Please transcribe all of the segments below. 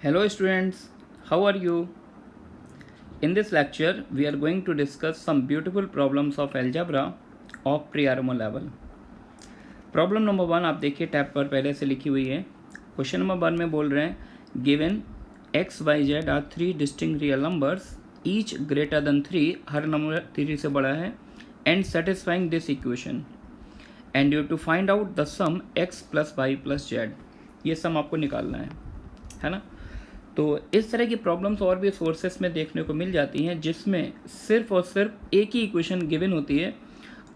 Hello students, how are you? In this lecture, we are going to discuss some beautiful problems of algebra of pre-RMO level. Problem number 1 आप देखिए tab पर पहले से लिखी हुई है. क्वेश्चन नंबर 1 में बोल रहे हैं given x y z are 3 distinct real numbers each greater than 3, हर नंबर 3 से बड़ा है, and satisfying this equation and you to find out the sum x plus y plus z. ये सम आपको निकालना है ना. तो इस तरह की प्रॉब्लम्स और भी सोर्सेस में देखने को मिल जाती हैं जिसमें सिर्फ और सिर्फ एक ही इक्वेशन गिवन होती है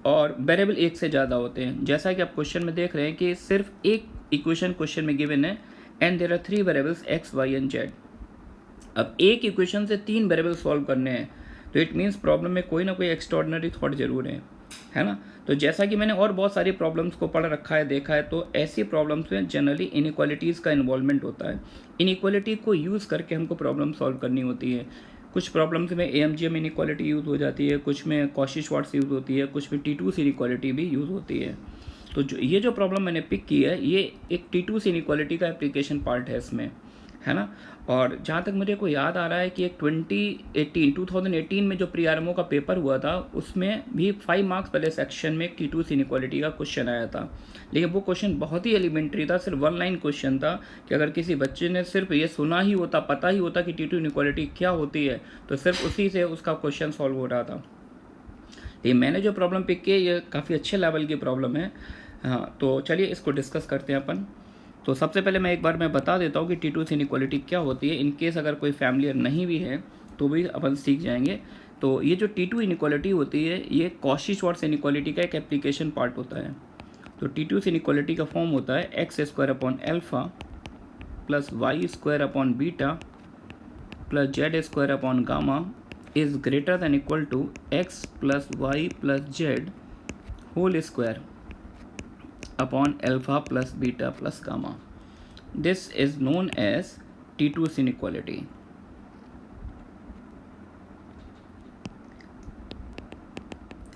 और वेरिएबल एक से ज़्यादा होते हैं. जैसा कि आप क्वेश्चन में देख रहे हैं कि सिर्फ एक इक्वेशन क्वेश्चन में गिवन है and there are 3 variables x y and z. अब एक इक्वेशन से 3 वेरिएबल सॉल्व करने हैं तो इट मीन्स प्रॉब्लम में कोई ना कोई एक्स्ट्रॉर्डिनरी थॉट जरूर है ना. तो जैसा कि मैंने और बहुत सारी प्रॉब्लम्स को पढ़ रखा है, देखा है, तो ऐसी प्रॉब्लम्स में जनरली इनइक्वालिटीज़ का इन्वॉल्वमेंट होता है. इनइक्वालिटी को यूज़ करके हमको प्रॉब्लम सॉल्व करनी होती है. कुछ प्रॉब्लम्स में AMGM इनइक्वालिटी यूज़ हो जाती है, कुछ में कॉशी-श्वार्ट्ज यूज़ होती है, कुछ में T2 इनइक्वालिटी भी यूज़ होती है. तो जो प्रॉब्लम मैंने पिक की है ये एक T2 इनइक्वालिटी का एप्लीकेशन पार्ट है इसमें, है ना. और जहाँ तक मुझे को याद आ रहा है कि एक 2018 में जो प्री-आरएमओ का पेपर हुआ था उसमें भी 5 मार्क्स वाले सेक्शन में T2 इनइक्वालिटी का क्वेश्चन आया था. लेकिन वो क्वेश्चन बहुत ही एलिमेंट्री था, सिर्फ 1 लाइन क्वेश्चन था कि अगर किसी बच्चे ने सिर्फ ये सुना ही होता, पता ही होता कि T2 इनइक्वालिटी क्या होती है, तो सिर्फ उसी से उसका क्वेश्चन सॉल्व हो रहा था. ये मैंने जो प्रॉब्लम पिक की है ये काफ़ी अच्छे लेवल की प्रॉब्लम है. हाँ, तो चलिए इसको डिस्कस करते हैं अपन. तो सबसे पहले मैं एक बार बता देता हूँ कि T2 इनइक्वालिटी क्या होती है. इन केस अगर कोई फैमिलियर नहीं भी है तो भी अपन सीख जाएंगे. तो ये जो T2 इनइक्वालिटी होती है ये कॉशी-श्वार्ट्ज इनइक्वालिटी का एक एप्लीकेशन पार्ट होता है. तो T2 इनइक्वालिटी का फॉर्म होता है x square upon alpha plus y square upon beta plus z square upon gamma is greater than equal to x plus y plus z whole square upon alpha plus beta plus gamma. This is known as T2 inequality.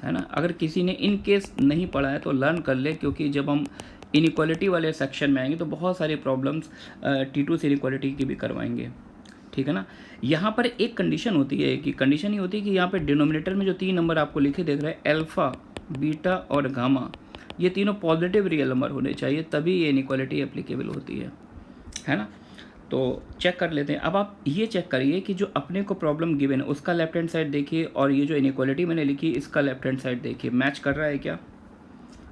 है ना. अगर किसी ने in case नहीं पढ़ा है तो learn कर ले, क्योंकि जब हम इनइक्वालिटी वाले सेक्शन में आएंगे तो बहुत सारी प्रॉब्लम्स T2 इनइक्वालिटी की भी करवाएंगे. ठीक है ना. यहाँ पर एक कंडीशन होती है कि कंडीशन ये होती है कि यहाँ पे डिनोमिनेटर में जो 3 नंबर आपको लिखे देख रहे हैं अल्फा, बीटा और गामा, ये तीनों पॉजिटिव रियल नंबर होने चाहिए, तभी ये इनइक्वालिटी एप्लीकेबल होती है ना. तो चेक कर लेते हैं. अब आप ये चेक करिए कि जो अपने को प्रॉब्लम गिवन है उसका लेफ्ट हैंड साइड देखिए और ये जो इनइक्वालिटी मैंने लिखी इसका लेफ्ट हैंड साइड देखिए. मैच कर रहा है क्या?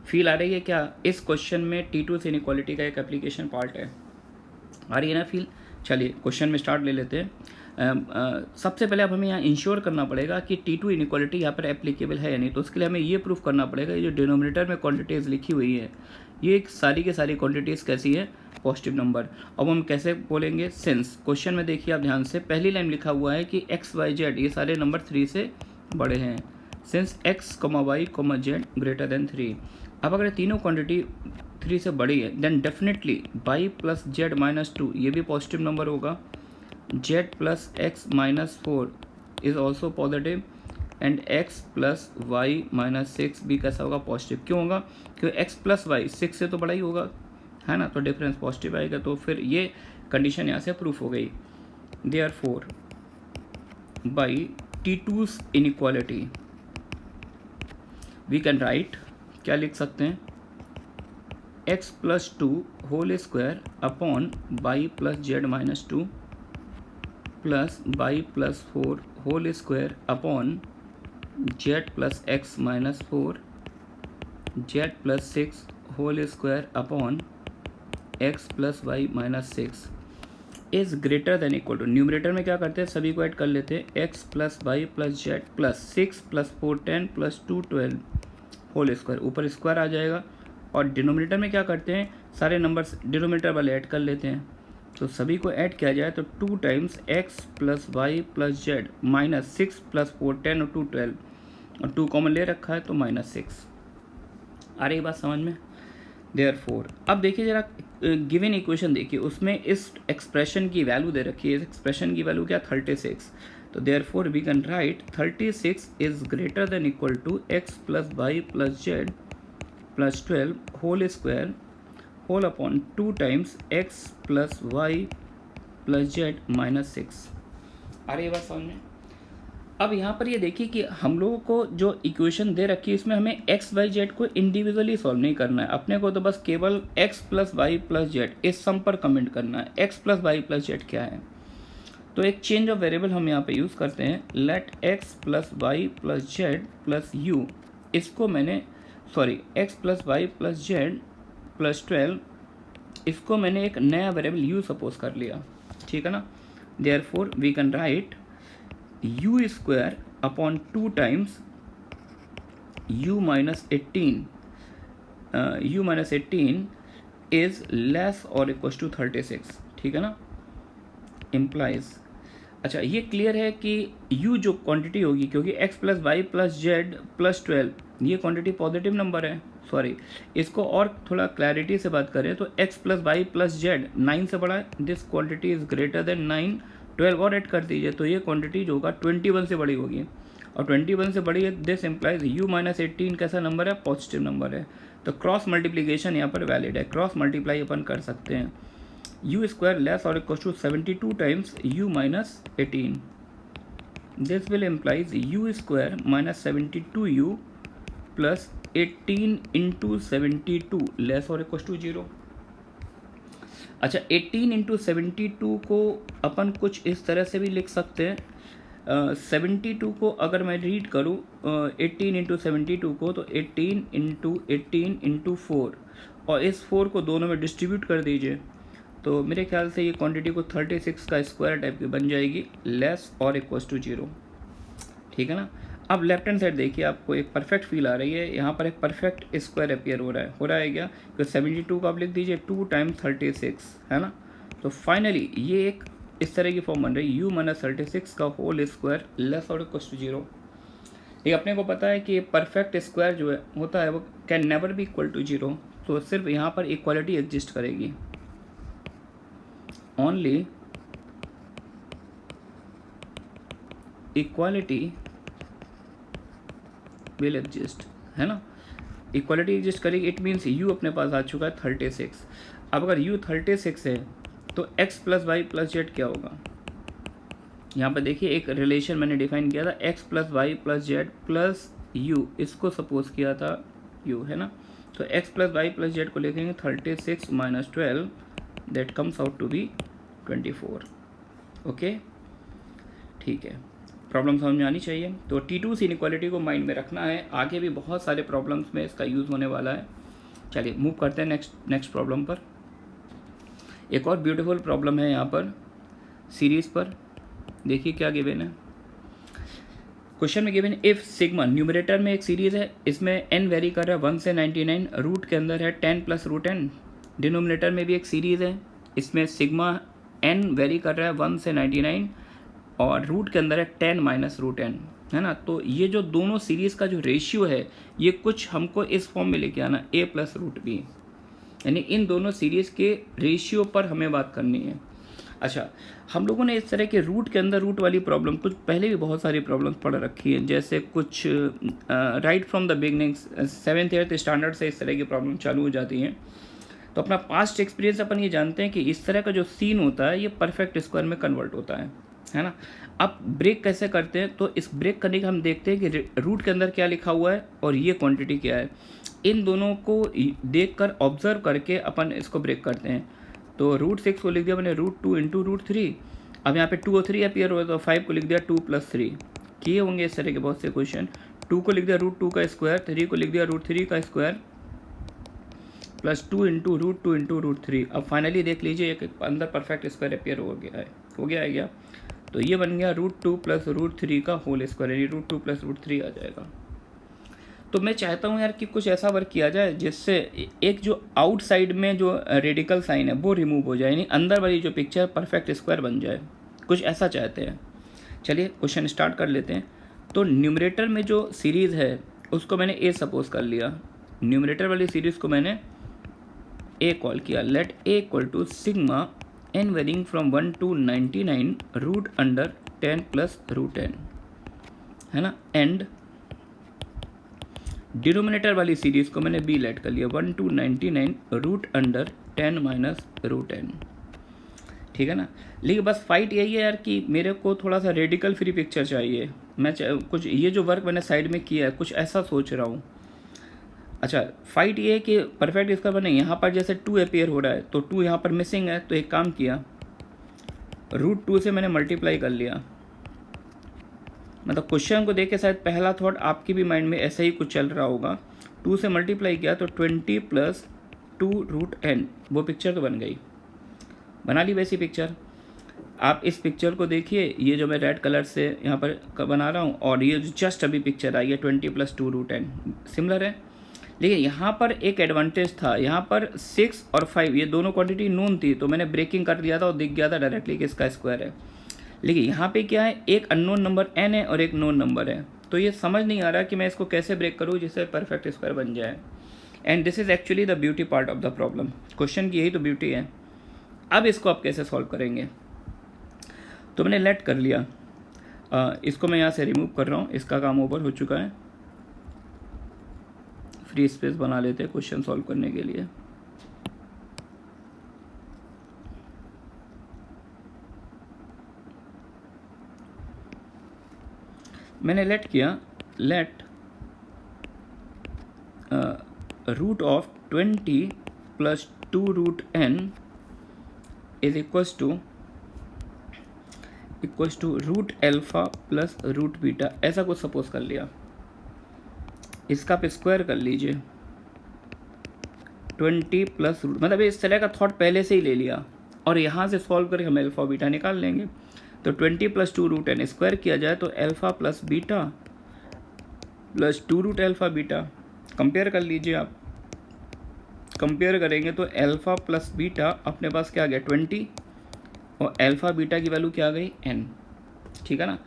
फील आ रही है क्या? इस क्वेश्चन में T2 इनइक्वालिटी का एक एप्लीकेशन पार्ट है. आ रही है ना फील? चलिए क्वेश्चन में स्टार्ट ले लेते हैं. सबसे पहले अब हमें यहाँ इंश्योर करना पड़ेगा कि T2 इनइक्वालिटी यहाँ पर एप्लीकेबल है या नहीं. तो उसके लिए हमें ये प्रूफ करना पड़ेगा ये जो डिनोमिनेटर में क्वांटिटीज़ लिखी हुई है ये सारी की सारी क्वांटिटीज़ कैसी है? Positive number. अब हम कैसे बोलेंगे? सिंस क्वेश्चन में देखिए आप ध्यान से, पहली लाइन लिखा हुआ है कि एक्स वाई जेड ये सारे नंबर 3 से बड़े हैं. Since x y z greater than 3. अब अगर तीनों क्वांटिटी 3 से बड़ी है then definitely y plus z minus 2 ये भी पॉजिटिव नंबर होगा. z plus x minus 4 is also positive and x plus y minus 6 भी कैसा होगा? पॉजिटिव. क्यों होगा? क्योंकि x plus y 6 से तो बड़ा ही होगा, है ना. तो डिफरेंस पॉजिटिव आएगा. तो फिर ये कंडीशन यहाँ से प्रूफ हो गई. Therefore by T2's inequality we can write, क्या लिख सकते हैं? x plus 2 whole square upon y plus z minus 2 plus y plus 4 whole square upon z plus x minus 4 z plus 6 whole square upon x plus y minus 6 is greater than equal to. Numerator में क्या करते हैं? सभी को add कर लेते हैं. X plus y plus z plus 6 plus 4 10 plus 2 12 whole square. ऊपर स्क्वायर आ जाएगा. और डिनोमिनेटर में क्या करते हैं? सारे नंबर्स डिनोमिनेटर वाले ऐड कर लेते हैं. तो सभी को ऐड किया जाए तो 2 times x plus y plus z minus 6 plus 4 10 और 2 12 और 2 कॉमन ले रखा है तो माइनस 6. आ रही बात समझ में? देयरफॉर अब देखिए जरा गिवन इक्वेशन देखिए, उसमें इस एक्सप्रेशन की वैल्यू दे रखी है. इस एक्सप्रेशन की वैल्यू क्या? 36. तो therefore we can write 36 is greater than equal to x plus y plus z plus 12 whole square whole upon 2 times x plus y plus z minus 6। आ रही है बात समझ में? अब यहाँ पर ये देखिए कि हम लोगों को जो इक्वेशन दे रखी है इसमें हमें एक्स वाई जेड को इंडिविजुअली सॉल्व नहीं करना है, अपने को तो बस केवल x plus y plus z इस सम पर कमेंट करना है। X plus y plus z क्या है, तो एक चेंज ऑफ वेरिएबल हम यहाँ पे यूज़ करते हैं। Let x plus y plus z plus u, इसको मैंने x plus y plus z plus 12, इसको मैंने एक नया वेरिएबल यू सपोज कर लिया, ठीक है ना। Therefore we can write u square upon 2 times u minus 18 is less और इक्वल टू 36, ठीक है ना। इम्प्लाइज, अच्छा ये क्लियर है कि u जो क्वांटिटी होगी, क्योंकि x plus y plus z plus 12 ये क्वांटिटी पॉजिटिव नंबर है, इसको और थोड़ा क्लैरिटी से बात करें तो x plus y plus z 9 से बड़ा है, this quantity is greater than 9, 12 और ऐड कर दीजिए तो ये क्वांटिटी जो होगा 21 से बड़ी होगी, और 21 से बड़ी है, दिस इम्प्लाइज u माइनस 18 कैसा नंबर है, पॉजिटिव नंबर है। तो क्रॉस मल्टीप्लीकेशन यहाँ पर वैलिड है, क्रॉस मल्टीप्लाई अपन कर सकते हैं। u स्क्वायर लेस और equal to 72 times u minus 18, this will implies u square minus 72u plus 18 into 72 less और इक्वल टू 0। अच्छा 18 इंटू 72 को अपन कुछ इस तरह से भी लिख सकते हैं, 72 को अगर मैं रीड करूँ 18 इंटू 72 को, तो 18 इंटू 4, और इस 4 को दोनों में डिस्ट्रीब्यूट कर दीजिए, तो मेरे ख्याल से ये क्वांटिटी को 36 का स्क्वायर टाइप की बन जाएगी, लेस और इक्वल टू 0, ठीक है ना। अब लेफ्ट हैंड साइड देखिए, आपको एक परफेक्ट फील आ रही है, यहाँ पर एक परफेक्ट स्क्वायर अपियर हो रहा है क्या, तो 72 को आप लिख दीजिए 2 टाइम्स 36, है ना। तो फाइनली ये एक इस तरह की फॉर्म बन रही है, u माइनस 36 का होल स्क्वायर लेस और इक्वल टू 0। ये अपने को पता है कि परफेक्ट स्क्वायर जो है होता है वो can never be equal to 0, तो सिर्फ यहाँ पर इक्वालिटी एग्जिस्ट करेगी, ओनली इक्वालिटी विल एग्जिस्ट, है ना। इक्वालिटी एग्जिस्ट करेगी, इट मीन्स u अपने पास आ चुका है 36। अब अगर u 36 है तो x plus y plus z क्या होगा, यहाँ पर देखिए एक रिलेशन मैंने डिफाइन किया था, x plus y plus z plus u, इसको सपोज किया था u, है ना। तो x plus y plus z को लिखेंगे 36 minus 12, that comes out to be 24। Okay, ठीक है, प्रॉब्लम समझ में आनी चाहिए। तो T2 इनइक्वालिटी को माइंड में रखना है, आगे भी बहुत सारे प्रॉब्लम्स में इसका यूज़ होने वाला है। चलिए मूव करते हैं नेक्स्ट प्रॉब्लम पर। एक और ब्यूटीफुल प्रॉब्लम है यहाँ पर सीरीज़ पर, देखिए क्या गिवन है। क्वेश्चन में गिवन इफ़ सिग्मा, न्यूमरेटर में एक सीरीज़ है, इसमें n वेरी कर रहा है 1 से 99, रूट के अंदर है 10 प्लस रूट n। डिनोमिनेटर में भी एक सीरीज़ है, इसमें सिग्मा n वेरी कर रहा है 1 से 99 और रूट के अंदर है 10 माइनस रूट n, है ना। तो ये जो दोनों सीरीज़ का जो रेशियो है ये कुछ हमको इस फॉर्म में लेके आना, a प्लस रूट b, यानी इन दोनों सीरीज़ के रेशियो पर हमें बात करनी है। अच्छा, हम लोगों ने इस तरह के रूट के अंदर रूट वाली प्रॉब्लम कुछ पहले भी बहुत सारी प्रॉब्लम्स पढ़ रखी है, जैसे कुछ right from the beginning 7th 8th standard से इस तरह की प्रॉब्लम चालू हो जाती हैं। तो अपना पास्ट एक्सपीरियंस अपन ये जानते हैं कि इस तरह का जो सीन होता है ये परफेक्ट स्क्वायर में कन्वर्ट होता है ना। अब ब्रेक कैसे करते हैं, तो इस ब्रेक करने का हम देखते हैं कि रूट के अंदर क्या लिखा हुआ है और ये क्वांटिटी क्या है, इन दोनों को देखकर ऑब्जर्व करके अपन इसको ब्रेक करते हैं। तो रूट 6 को लिख दिया मैंने √2 इंटू √3, अब यहाँ पे 2 और 3 अपीयर हुआ, तो 5 को लिख दिया 2 + 3। किए होंगे इस तरह के बहुत से क्वेश्चन। 2 को लिख दिया √2 का स्क्वायर, 3 को लिख दिया √3 का स्क्वायर प्लस 2 इंटू √2 इंटू √3। अब फाइनली देख लीजिए एक अंदर परफेक्ट स्क्वायर अपीयर हो गया है क्या, तो ये बन गया √2 + √3 का होल स्क्वायर, यानी √2 + √3 आ जाएगा। तो मैं चाहता हूँ यार कि कुछ ऐसा वर्क किया जाए जिससे एक जो आउटसाइड में जो रेडिकल साइन है वो रिमूव हो जाए, यानी अंदर वाली जो पिक्चर परफेक्ट स्क्वायर बन जाए, कुछ ऐसा चाहते हैं। चलिए क्वेश्चन स्टार्ट कर लेते हैं। तो न्यूमरेटर में जो सीरीज़ है उसको मैंने ए सपोज कर लिया, न्यूमरेटर वाली सीरीज़ को मैंने ए कॉल किया। Let A equal to sigma n varying from 1 to 99 root under 10 plus √10, है ना। एंड डिनोमिनेटर वाली सीरीज़ को मैंने बी लेट कर लिया, 1 to 99 रूट अंडर 10 माइनस √10, ठीक है ना। लेकिन बस फाइट यही है यार कि मेरे को थोड़ा सा रेडिकल फ्री पिक्चर चाहिए। मैं कुछ ये जो वर्क मैंने साइड में किया है कुछ ऐसा सोच रहा हूँ। अच्छा, फाइट ये है कि परफेक्ट इसका बने, यहाँ पर जैसे 2 अपीयर हो रहा है तो 2 यहाँ पर मिसिंग है, तो एक काम किया, √2 से मैंने मल्टीप्लाई कर लिया। मतलब क्वेश्चन को देख के शायद पहला थॉट आपकी भी माइंड में ऐसा ही कुछ चल रहा होगा। 2 से मल्टीप्लाई किया तो 20 + 2√n, वो पिक्चर तो बन गई, बना ली वैसी पिक्चर। आप इस पिक्चर को देखिए, ये जो मैं रेड कलर से यहाँ पर बना रहा हूँ और ये जो जस्ट अभी पिक्चर आई है 20 + 2√n सिमिलर है। लेकिन यहाँ पर एक एडवांटेज था, यहाँ पर 6 और 5 ये दोनों क्वांटिटी नोन थी, तो मैंने ब्रेकिंग कर दिया था और दिख गया था डायरेक्टली कि इसका स्क्वायर है। लेकिन यहाँ पे क्या है, एक अननोन नंबर n है और एक नोन नंबर है, तो ये समझ नहीं आ रहा कि मैं इसको कैसे ब्रेक करूँ जिससे परफेक्ट स्क्वायर बन जाए। And this is actually the beauty part of the problem. Question की यही तो ब्यूटी है। अब इसको आप कैसे सॉल्व करेंगे, तो मैंने लेट कर लिया, इसको मैं यहाँ से रिमूव कर रहा हूँ, इसका काम ओवर हो चुका है। फ्री स्पेस बना लेते हैं क्वेश्चन सॉल्व करने के लिए। मैंने लेट किया, late √20 + 2√n is equals to √α + √β, ऐसा कुछ सपोज कर लिया। इसका आप स्क्वायर कर लीजिए, 20 + मतलब इस तरह का थॉट पहले से ही ले लिया और यहाँ से सॉल्व करके हम अल्फा बीटा निकाल लेंगे। तो 20 + 2√n स्क्वायर किया जाए तो अल्फा + बीटा + 2√α बीटा, कंपेयर कर लीजिए आप। कंपेयर करेंगे तो अल्फा + बीटा अपने पास क्या आ गया 20 और अल्फा बीटा की वैल्यू क्या आ गई n, ठीक है ना।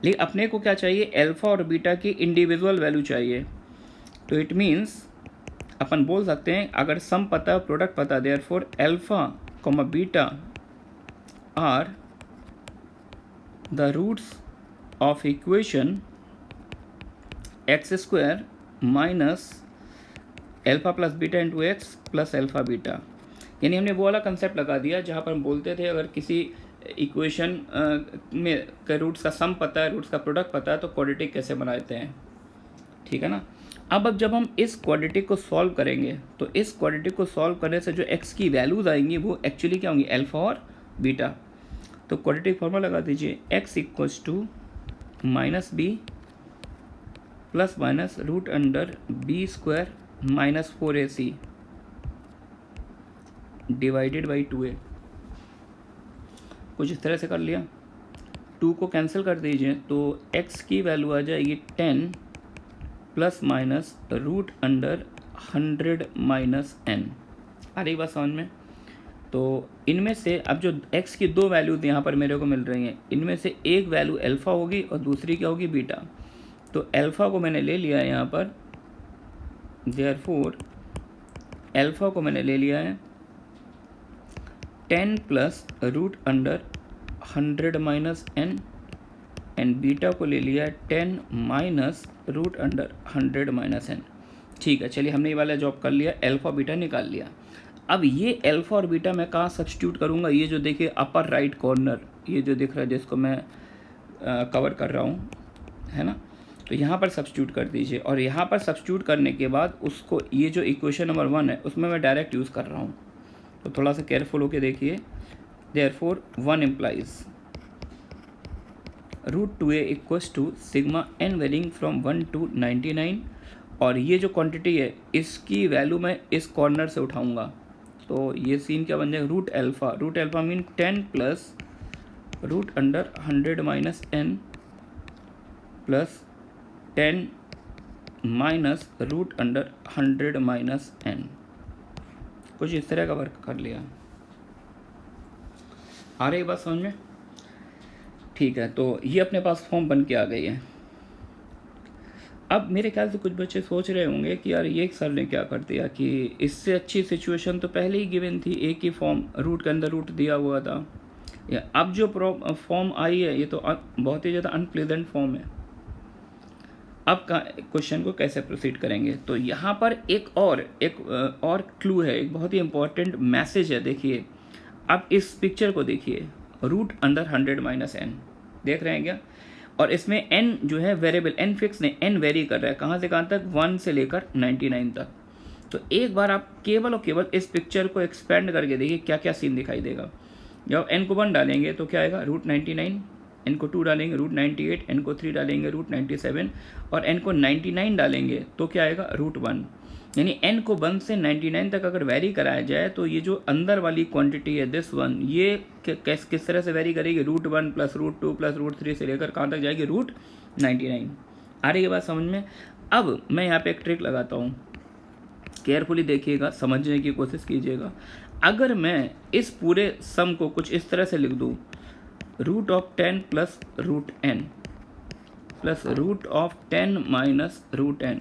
लेकिन अपने को क्या चाहिए, अल्फा और बीटा की इंडिविजुअल वैल्यू चाहिए। तो इट मीन्स अपन बोल सकते हैं अगर सम पता प्रोडक्ट पता, therefore alpha comma beta are the roots of equation x² minus alpha + beta × x + alpha beta. यानी हमने वो वाला कंसेप्ट लगा दिया जहाँ पर हम बोलते थे अगर किसी इक्वेशन में के रूट्स का सम पता है, रूट्स का प्रोडक्ट पता है, तो क्वाड्रेटिक कैसे बनाते हैं, ठीक है ना। अब जब हम इस क्वाड्रेटिक को सॉल्व करेंगे तो इस क्वाड्रेटिक को सॉल्व करने से जो x की वैल्यूज आएंगी वो एक्चुअली क्या होंगी, अल्फा और बीटा। तो क्वाड्रेटिक फॉर्मूला लगा दीजिए, x = -b ± √b² - 4ac divided by 2a। कुछ इस तरह से कर लिया। 2 को कैंसिल कर दीजिए तो x की वैल्यू आ जाएगी 10 ± √100 - n। आ रही बात समझ में। तो इनमें से अब जो x की 2 वैल्यूज यहाँ पर मेरे को मिल रही हैं, इनमें से एक वैल्यू अल्फ़ा होगी और दूसरी क्या होगी, बीटा। तो अल्फ़ा को मैंने ले लिया है यहाँ पर, देयरफॉर अल्फ़ा को मैंने ले लिया है 10 + √100 - n एंड बीटा को ले लिया है 10 - √100 - n। ठीक है, चलिए हमने ये वाला जॉब कर लिया, अल्फ़ा बीटा निकाल लिया। अब ये अल्फ़ा और बीटा मैं कहाँ सब्स्टिट्यूट करूँगा, ये जो देखिए अपर राइट कॉर्नर ये जो दिख रहा है जिसको मैं कवर कर रहा हूँ, है ना, तो यहाँ पर सब्स्टिट्यूट कर दीजिए। और यहाँ पर सब्स्टिट्यूट करने के बाद उसको ये जो इक्वेशन नंबर 1 है उसमें मैं डायरेक्ट यूज़ कर रहा हूँ, तो थोड़ा सा केयरफुल होके देखिए। Therefore 1 implies √2a = sigma n varying from 1 to 99, और ये जो क्वांटिटी है इसकी वैल्यू मैं इस कॉर्नर से उठाऊंगा, तो ये सीन क्या बन जाएगा, √α मीन 10 + √100 - n प्लस 10 - √100 - n। कुछ इस तरह का वर्क कर लिया। आ रही बात समझ में, ठीक है। तो ये अपने पास फॉर्म बन के आ गई है। अब मेरे ख्याल से कुछ बच्चे सोच रहे होंगे कि यार ये सर ने क्या कर दिया, कि इससे अच्छी सिचुएशन तो पहले ही गिवन थी, एक ही फॉर्म रूट के अंदर रूट दिया हुआ था, या अब जो फॉर्म आई है ये तो बहुत ही ज़्यादा अनप्लेजेंट फॉर्म है। अब क्वेश्चन को कैसे प्रोसीड करेंगे, तो यहाँ पर एक और क्लू है, एक बहुत ही इंपॉर्टेंट मैसेज है। देखिए अब इस पिक्चर को देखिए, रूट अंडर 100 माइनस एन, देख रहे हैं क्या? और इसमें n जो है वेरिएबल, n फिक्स नहीं, n वेरी कर रहा है, कहाँ से कहाँ तक, 1 से लेकर 99 तक। तो एक बार आप केवल और केवल इस पिक्चर को एक्सपेंड करके देखिए क्या क्या सीन दिखाई देगा। जब n को 1 डालेंगे तो क्या आएगा, रूट 99, n को 2 डालेंगे रूट 98, n को 3 डालेंगे रूट 97, और n को 99 डालेंगे तो क्या आएगा, रूट 1। यानी n को 1 से 99 तक अगर वेरी कराया जाए तो ये जो अंदर वाली क्वांटिटी है दिस वन, ये किस तरह से वेरी करेगी, root 1 plus root 2 plus root 3 से लेकर कहाँ तक जाएगी, रूट 99। आ रही है बात समझ में? अब मैं यहाँ पे एक ट्रिक लगाता हूँ, केयरफुली देखिएगा, समझने की कोशिश कीजिएगा। अगर मैं इस पूरे सम को कुछ इस तरह से लिख दूँ, root of 10 plus root n plus root of 10 minus root n,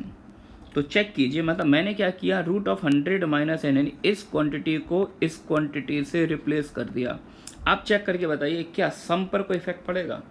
तो चेक कीजिए, मतलब मैंने क्या किया, रूट ऑफ 100 माइनस एन, यानी इस क्वांटिटी को इस क्वांटिटी से रिप्लेस कर दिया। आप चेक करके बताइए क्या सम पर कोई इफेक्ट पड़ेगा,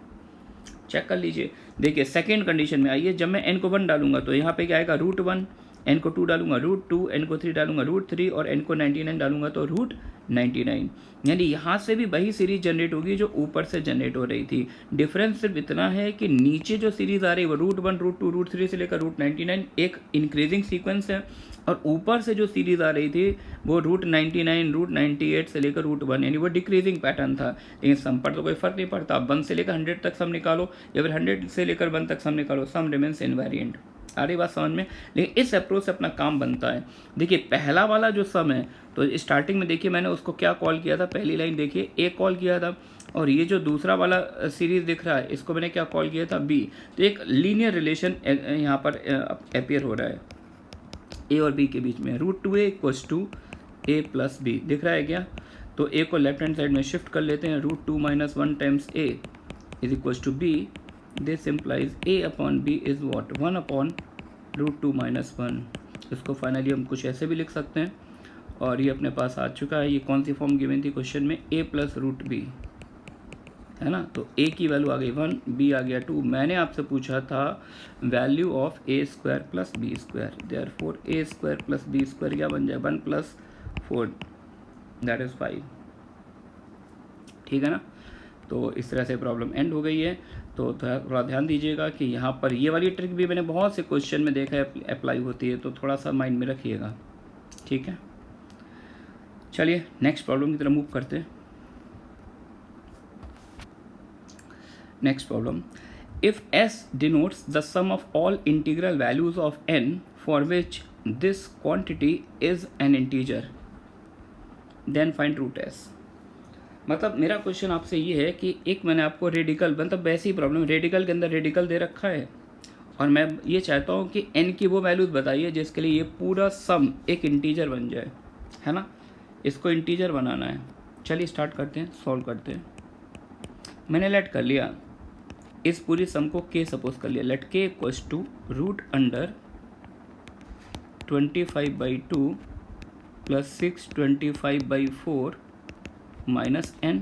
चेक कर लीजिए। देखिए सेकेंड कंडीशन में आइए, जब मैं n को 1 डालूंगा तो यहाँ पे क्या आएगा, रूट 1, n को 2 डालूंगा रूट 2, n को 3 डालूंगा रूट 3, और n को 99 डालूंगा तो रूट 99। यानी यहाँ से भी वही सीरीज जनरेट होगी जो ऊपर से जनरेट हो रही थी। डिफरेंस सिर्फ इतना है कि नीचे जो सीरीज आ रही है वो रूट 1, रूट 2, रूट 3 से लेकर रूट 99 एक इंक्रीजिंग सीक्वेंस है, और ऊपर से जो सीरीज आ रही थी वो रूट 99, रूट 98 से लेकर रूट 1, यानी वो डिक्रीजिंग पैटर्न था। लेकिन सम पर तो कोई फर्क नहीं पड़ता, 1 से लेकर 100 तक सम निकालो या फिर 100 से लेकर 1 तक सम निकालो, सम रिमेंस इनवेरिएंट। आ रही बात समझ में? लेकिन इस अप्रोच से अपना काम बनता है। देखिए पहला वाला जो सम है, तो स्टार्टिंग में देखिए मैंने उसको क्या कॉल किया था, पहली लाइन देखिए ए कॉल किया था, और ये जो दूसरा वाला सीरीज दिख रहा है इसको मैंने क्या कॉल किया था, बी। तो एक लीनियर रिलेशन यहाँ पर अपीयर हो रहा है ए और बी के बीच में, root 2a equals to A plus B, दिख रहा है क्या? तो ए को लेफ्ट हैंड साइड में शिफ्ट कर लेते हैं, root 2 minus 1 times A is equals to B. This implies a upon b is what, 1 upon root 2 minus 1। इसको फाइनली हम कुछ ऐसे भी लिख सकते हैं, और ये अपने पास आ चुका है। ये कौन सी फॉर्म गिवन थी क्वेश्चन में, a प्लस रूट बी, है ना? तो a की वैल्यू आ गई 1, b आ गया 2। मैंने आपसे पूछा था value of a square plus B square, therefore a square plus B square क्या बन जाए, 1 प्लस 4 दैट इज 5, ठीक है ना? तो इस तरह से प्रॉब्लम एंड हो गई है। तो थोड़ा ध्यान दीजिएगा कि यहाँ पर ये वाली ट्रिक भी मैंने बहुत से क्वेश्चन में देखा है अप्लाई होती है, तो थोड़ा सा माइंड में रखिएगा, ठीक है? चलिए नेक्स्ट प्रॉब्लम की तरफ मूव करते हैं। Next problem, if s denotes the sum of all integral values of n for which this quantity is an integer, then find root s। मतलब मेरा क्वेश्चन आपसे ये है कि एक मैंने आपको रेडिकल, मतलब वैसी ही प्रॉब्लम, रेडिकल के अंदर रेडिकल दे रखा है, और मैं ये चाहता हूँ कि n की वो वैल्यूज़ बताइए जिसके लिए ये पूरा सम एक इंटीजर बन जाए, है ना? इसको इंटीजर बनाना है। चलिए स्टार्ट करते हैं, सॉल्व करते हैं। मैंने लेट कर लिया इस पूरी सम को k सपोज कर लिया, let k equals to root under 25/2 plus 625/4 minus n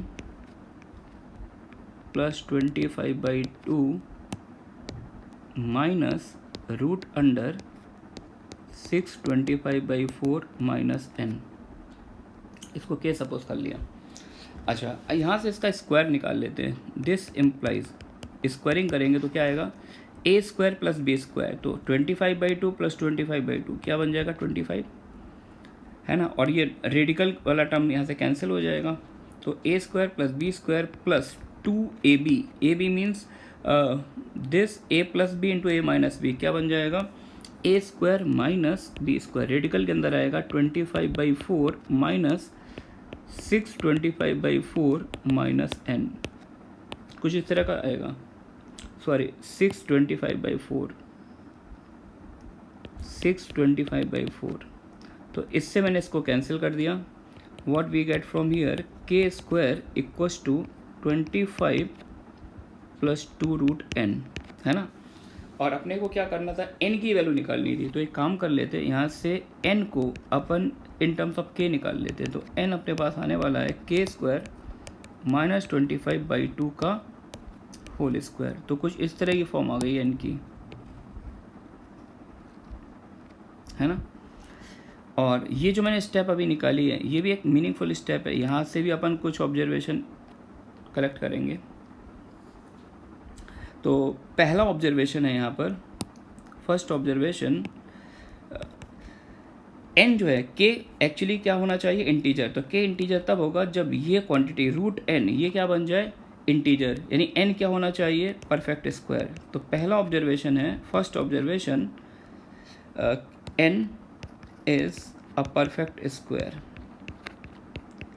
plus 25/2 minus root under 625/4 minus n, इसको k सपोज कर लिया। अच्छा यहाँ से इसका स्क्वायर निकाल लेते हैं। दिस इम्प्लाइज, स्क्वायरिंग करेंगे तो क्या आएगा, a square plus b square, तो 25/2 प्लस 25/2 क्या बन जाएगा, 25, है ना? और ये रेडिकल वाला टर्म यहाँ से कैंसिल हो जाएगा, तो a square plus b square plus 2ab, ab means this a plus B into A minus B, क्या बन जाएगा, a square minus B square, radical के अंदर आएगा 25/4 माइनस 625/4 माइनस n, कुछ इस तरह का आएगा, सॉरी 625/4। तो इससे मैंने इसको कैंसिल कर दिया। What we get from here, k square equals to 25 plus 2 root n, है ना? और अपने को क्या करना था, n की वैल्यू निकालनी थी, तो एक काम कर लेते हैं, यहाँ से n को अपन इन टर्म्स ऑफ k निकाल लेते हैं। तो n अपने पास आने वाला है k स्क्वायर माइनस 25/2 का होल स्क्वायर। तो कुछ इस तरह की फॉर्म आ गई n की, है ना? और ये जो मैंने स्टेप अभी निकाली है ये भी एक मीनिंगफुल स्टेप है, यहाँ से भी अपन कुछ ऑब्जर्वेशन कलेक्ट करेंगे। तो पहला ऑब्जर्वेशन है यहाँ पर, फर्स्ट ऑब्जर्वेशन, n जो है k एक्चुअली क्या होना चाहिए, इंटीजर। तो k इंटीजर तब होगा जब ये क्वांटिटी रूट n ये क्या बन जाए, इंटीजर, यानी n क्या होना चाहिए, परफेक्ट स्क्वायर। तो पहला ऑब्जर्वेशन है, first observation, n is a perfect square,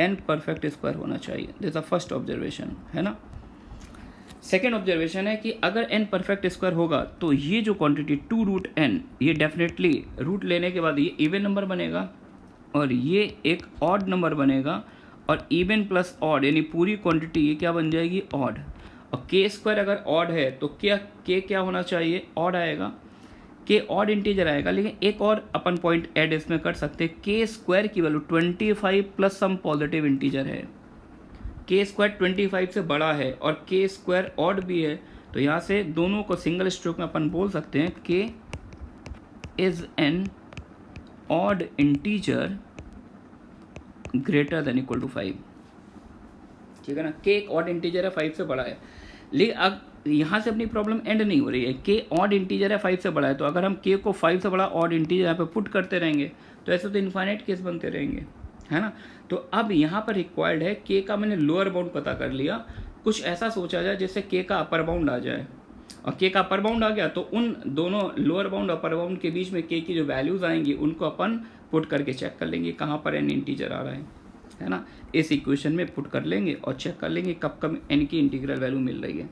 n perfect square होना चाहिए, दिस अ फर्स्ट ऑब्जर्वेशन है ना। सेकेंड ऑब्जर्वेशन है कि अगर n परफेक्ट स्क्वायर होगा तो ये जो क्वांटिटी 2 रूट n ये डेफिनेटली रूट लेने के बाद ये इवन नंबर बनेगा और ये एक ऑड नंबर बनेगा, और इवन प्लस ऑड यानी पूरी क्वांटिटी ये क्या बन जाएगी, ऑड। और k स्क्वायर अगर ऑड है तो क्या k क्या होना चाहिए, ऑड आएगा, k ऑड इंटीजर आएगा। लेकिन एक और अपन पॉइंट ऐड इसमें कर सकते हैं, k स्क्वायर की value 25 plus some positive integer है, k स्क्वायर 25 से बड़ा है और k स्क्वायर ऑड भी है, तो यहाँ से दोनों को सिंगल स्ट्रोक में अपन बोल सकते हैं k is an odd integer greater than equal to 5, ठीक है ना। k एक ऑड इंटीजर है, 5 से बड़ा है। लेकिन अब यहाँ से अपनी प्रॉब्लम एंड नहीं हो रही है, k ऑड इंटीजर है, 5 से बड़ा है, तो अगर हम k को 5 से बड़ा ऑड इंटीजर यहाँ पे पुट करते रहेंगे तो ऐसे तो इन्फाइनाइट केस बनते रहेंगे, है ना। तो अब यहाँ पर रिक्वायर्ड है k का मैंने लोअर बाउंड पता कर लिया, कुछ ऐसा सोचा जाए जिससे k का अपर बाउंड आ जाए, और k का अपर बाउंड आ गया तो उन दोनों लोअर बाउंड अपर बाउंड के बीच में k की जो वैल्यूज आएंगी उनको अपन पुट करके चेक कर लेंगे कहाँ पर n इंटीजर आ रहा है ना। इस इक्वेशन में पुट कर लेंगे और चेक कर लेंगे कब कब n की इंटीग्रल वैल्यू मिल रही है।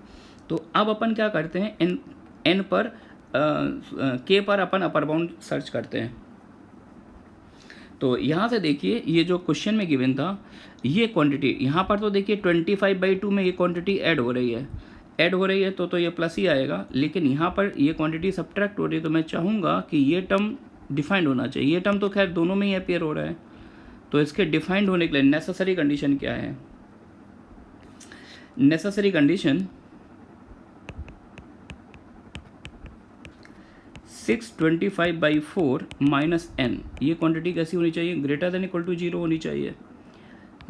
तो अब अपन क्या करते हैं, n पर k पर अपन अपर बाउंड सर्च करते हैं। तो यहाँ से देखिए ये जो क्वेश्चन में गिवन था ये क्वांटिटी, यहाँ पर तो देखिए 25/2 में ये क्वांटिटी ऐड हो रही है, तो ये प्लस ही आएगा। लेकिन यहाँ पर ये क्वांटिटी सब्ट्रैक्ट हो रही है, तो मैं चाहूँगा कि ये टर्म डिफाइंड होना चाहिए। ये टर्म तो खैर दोनों में ही अपीयर हो रहा है, तो इसके डिफाइंड होने के लिए नेसेसरी कंडीशन क्या है, नेसेसरी कंडीशन 625/4 माइनस n, ये क्वांटिटी कैसी होनी चाहिए, ग्रेटर देन इक्वल टू 0 होनी चाहिए।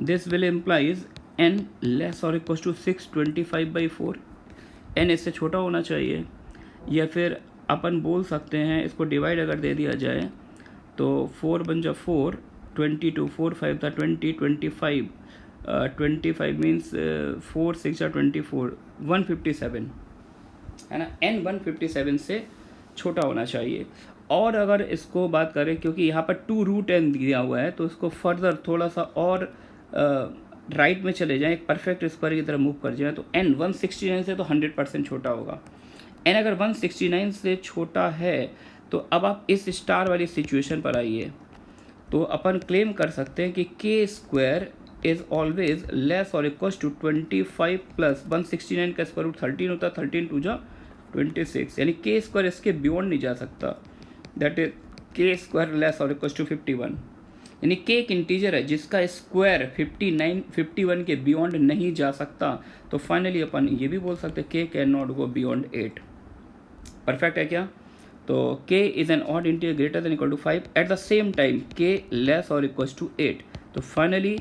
This will implies n less और इक्वल टू 625/4, n इससे छोटा होना चाहिए। या फिर अपन बोल सकते हैं इसको डिवाइड अगर दे दिया जाए तो 4 बन जा 4, 22, 4 5 था 20, 25 मीन्स 4 6 24, 157 है ना, n 157 से छोटा होना चाहिए। और अगर इसको बात करें, क्योंकि यहाँ पर 2 रूट n दिया हुआ है, तो इसको फर्दर थोड़ा सा और राइट में चले जाएं, एक परफेक्ट स्क्वायर की तरफ मूव कर जाए, तो n 169 से तो 100% छोटा होगा। n अगर 169 से छोटा है तो अब आप इस स्टार वाली सिचुएशन पर आइए, तो अपन क्लेम कर सकते हैं कि k square is always less और इक्वल टू 25 प्लस 169 का स्क्वायर रूट 13 होता है, 13 2 जा 26, यानी k स्क्वायर इसके बियॉन्ड नहीं जा सकता, that is k square less और इक्वल टू 51, यानी k एक इंटीजर है जिसका स्क्वायर 51 के बियॉन्ड नहीं जा सकता। तो फाइनली अपन ये भी बोल सकते हैं k can not go beyond 8, perfect है क्या। तो k is an odd integer greater than equal to 5, at the same time k less और इक्वल टू 8। तो फाइनली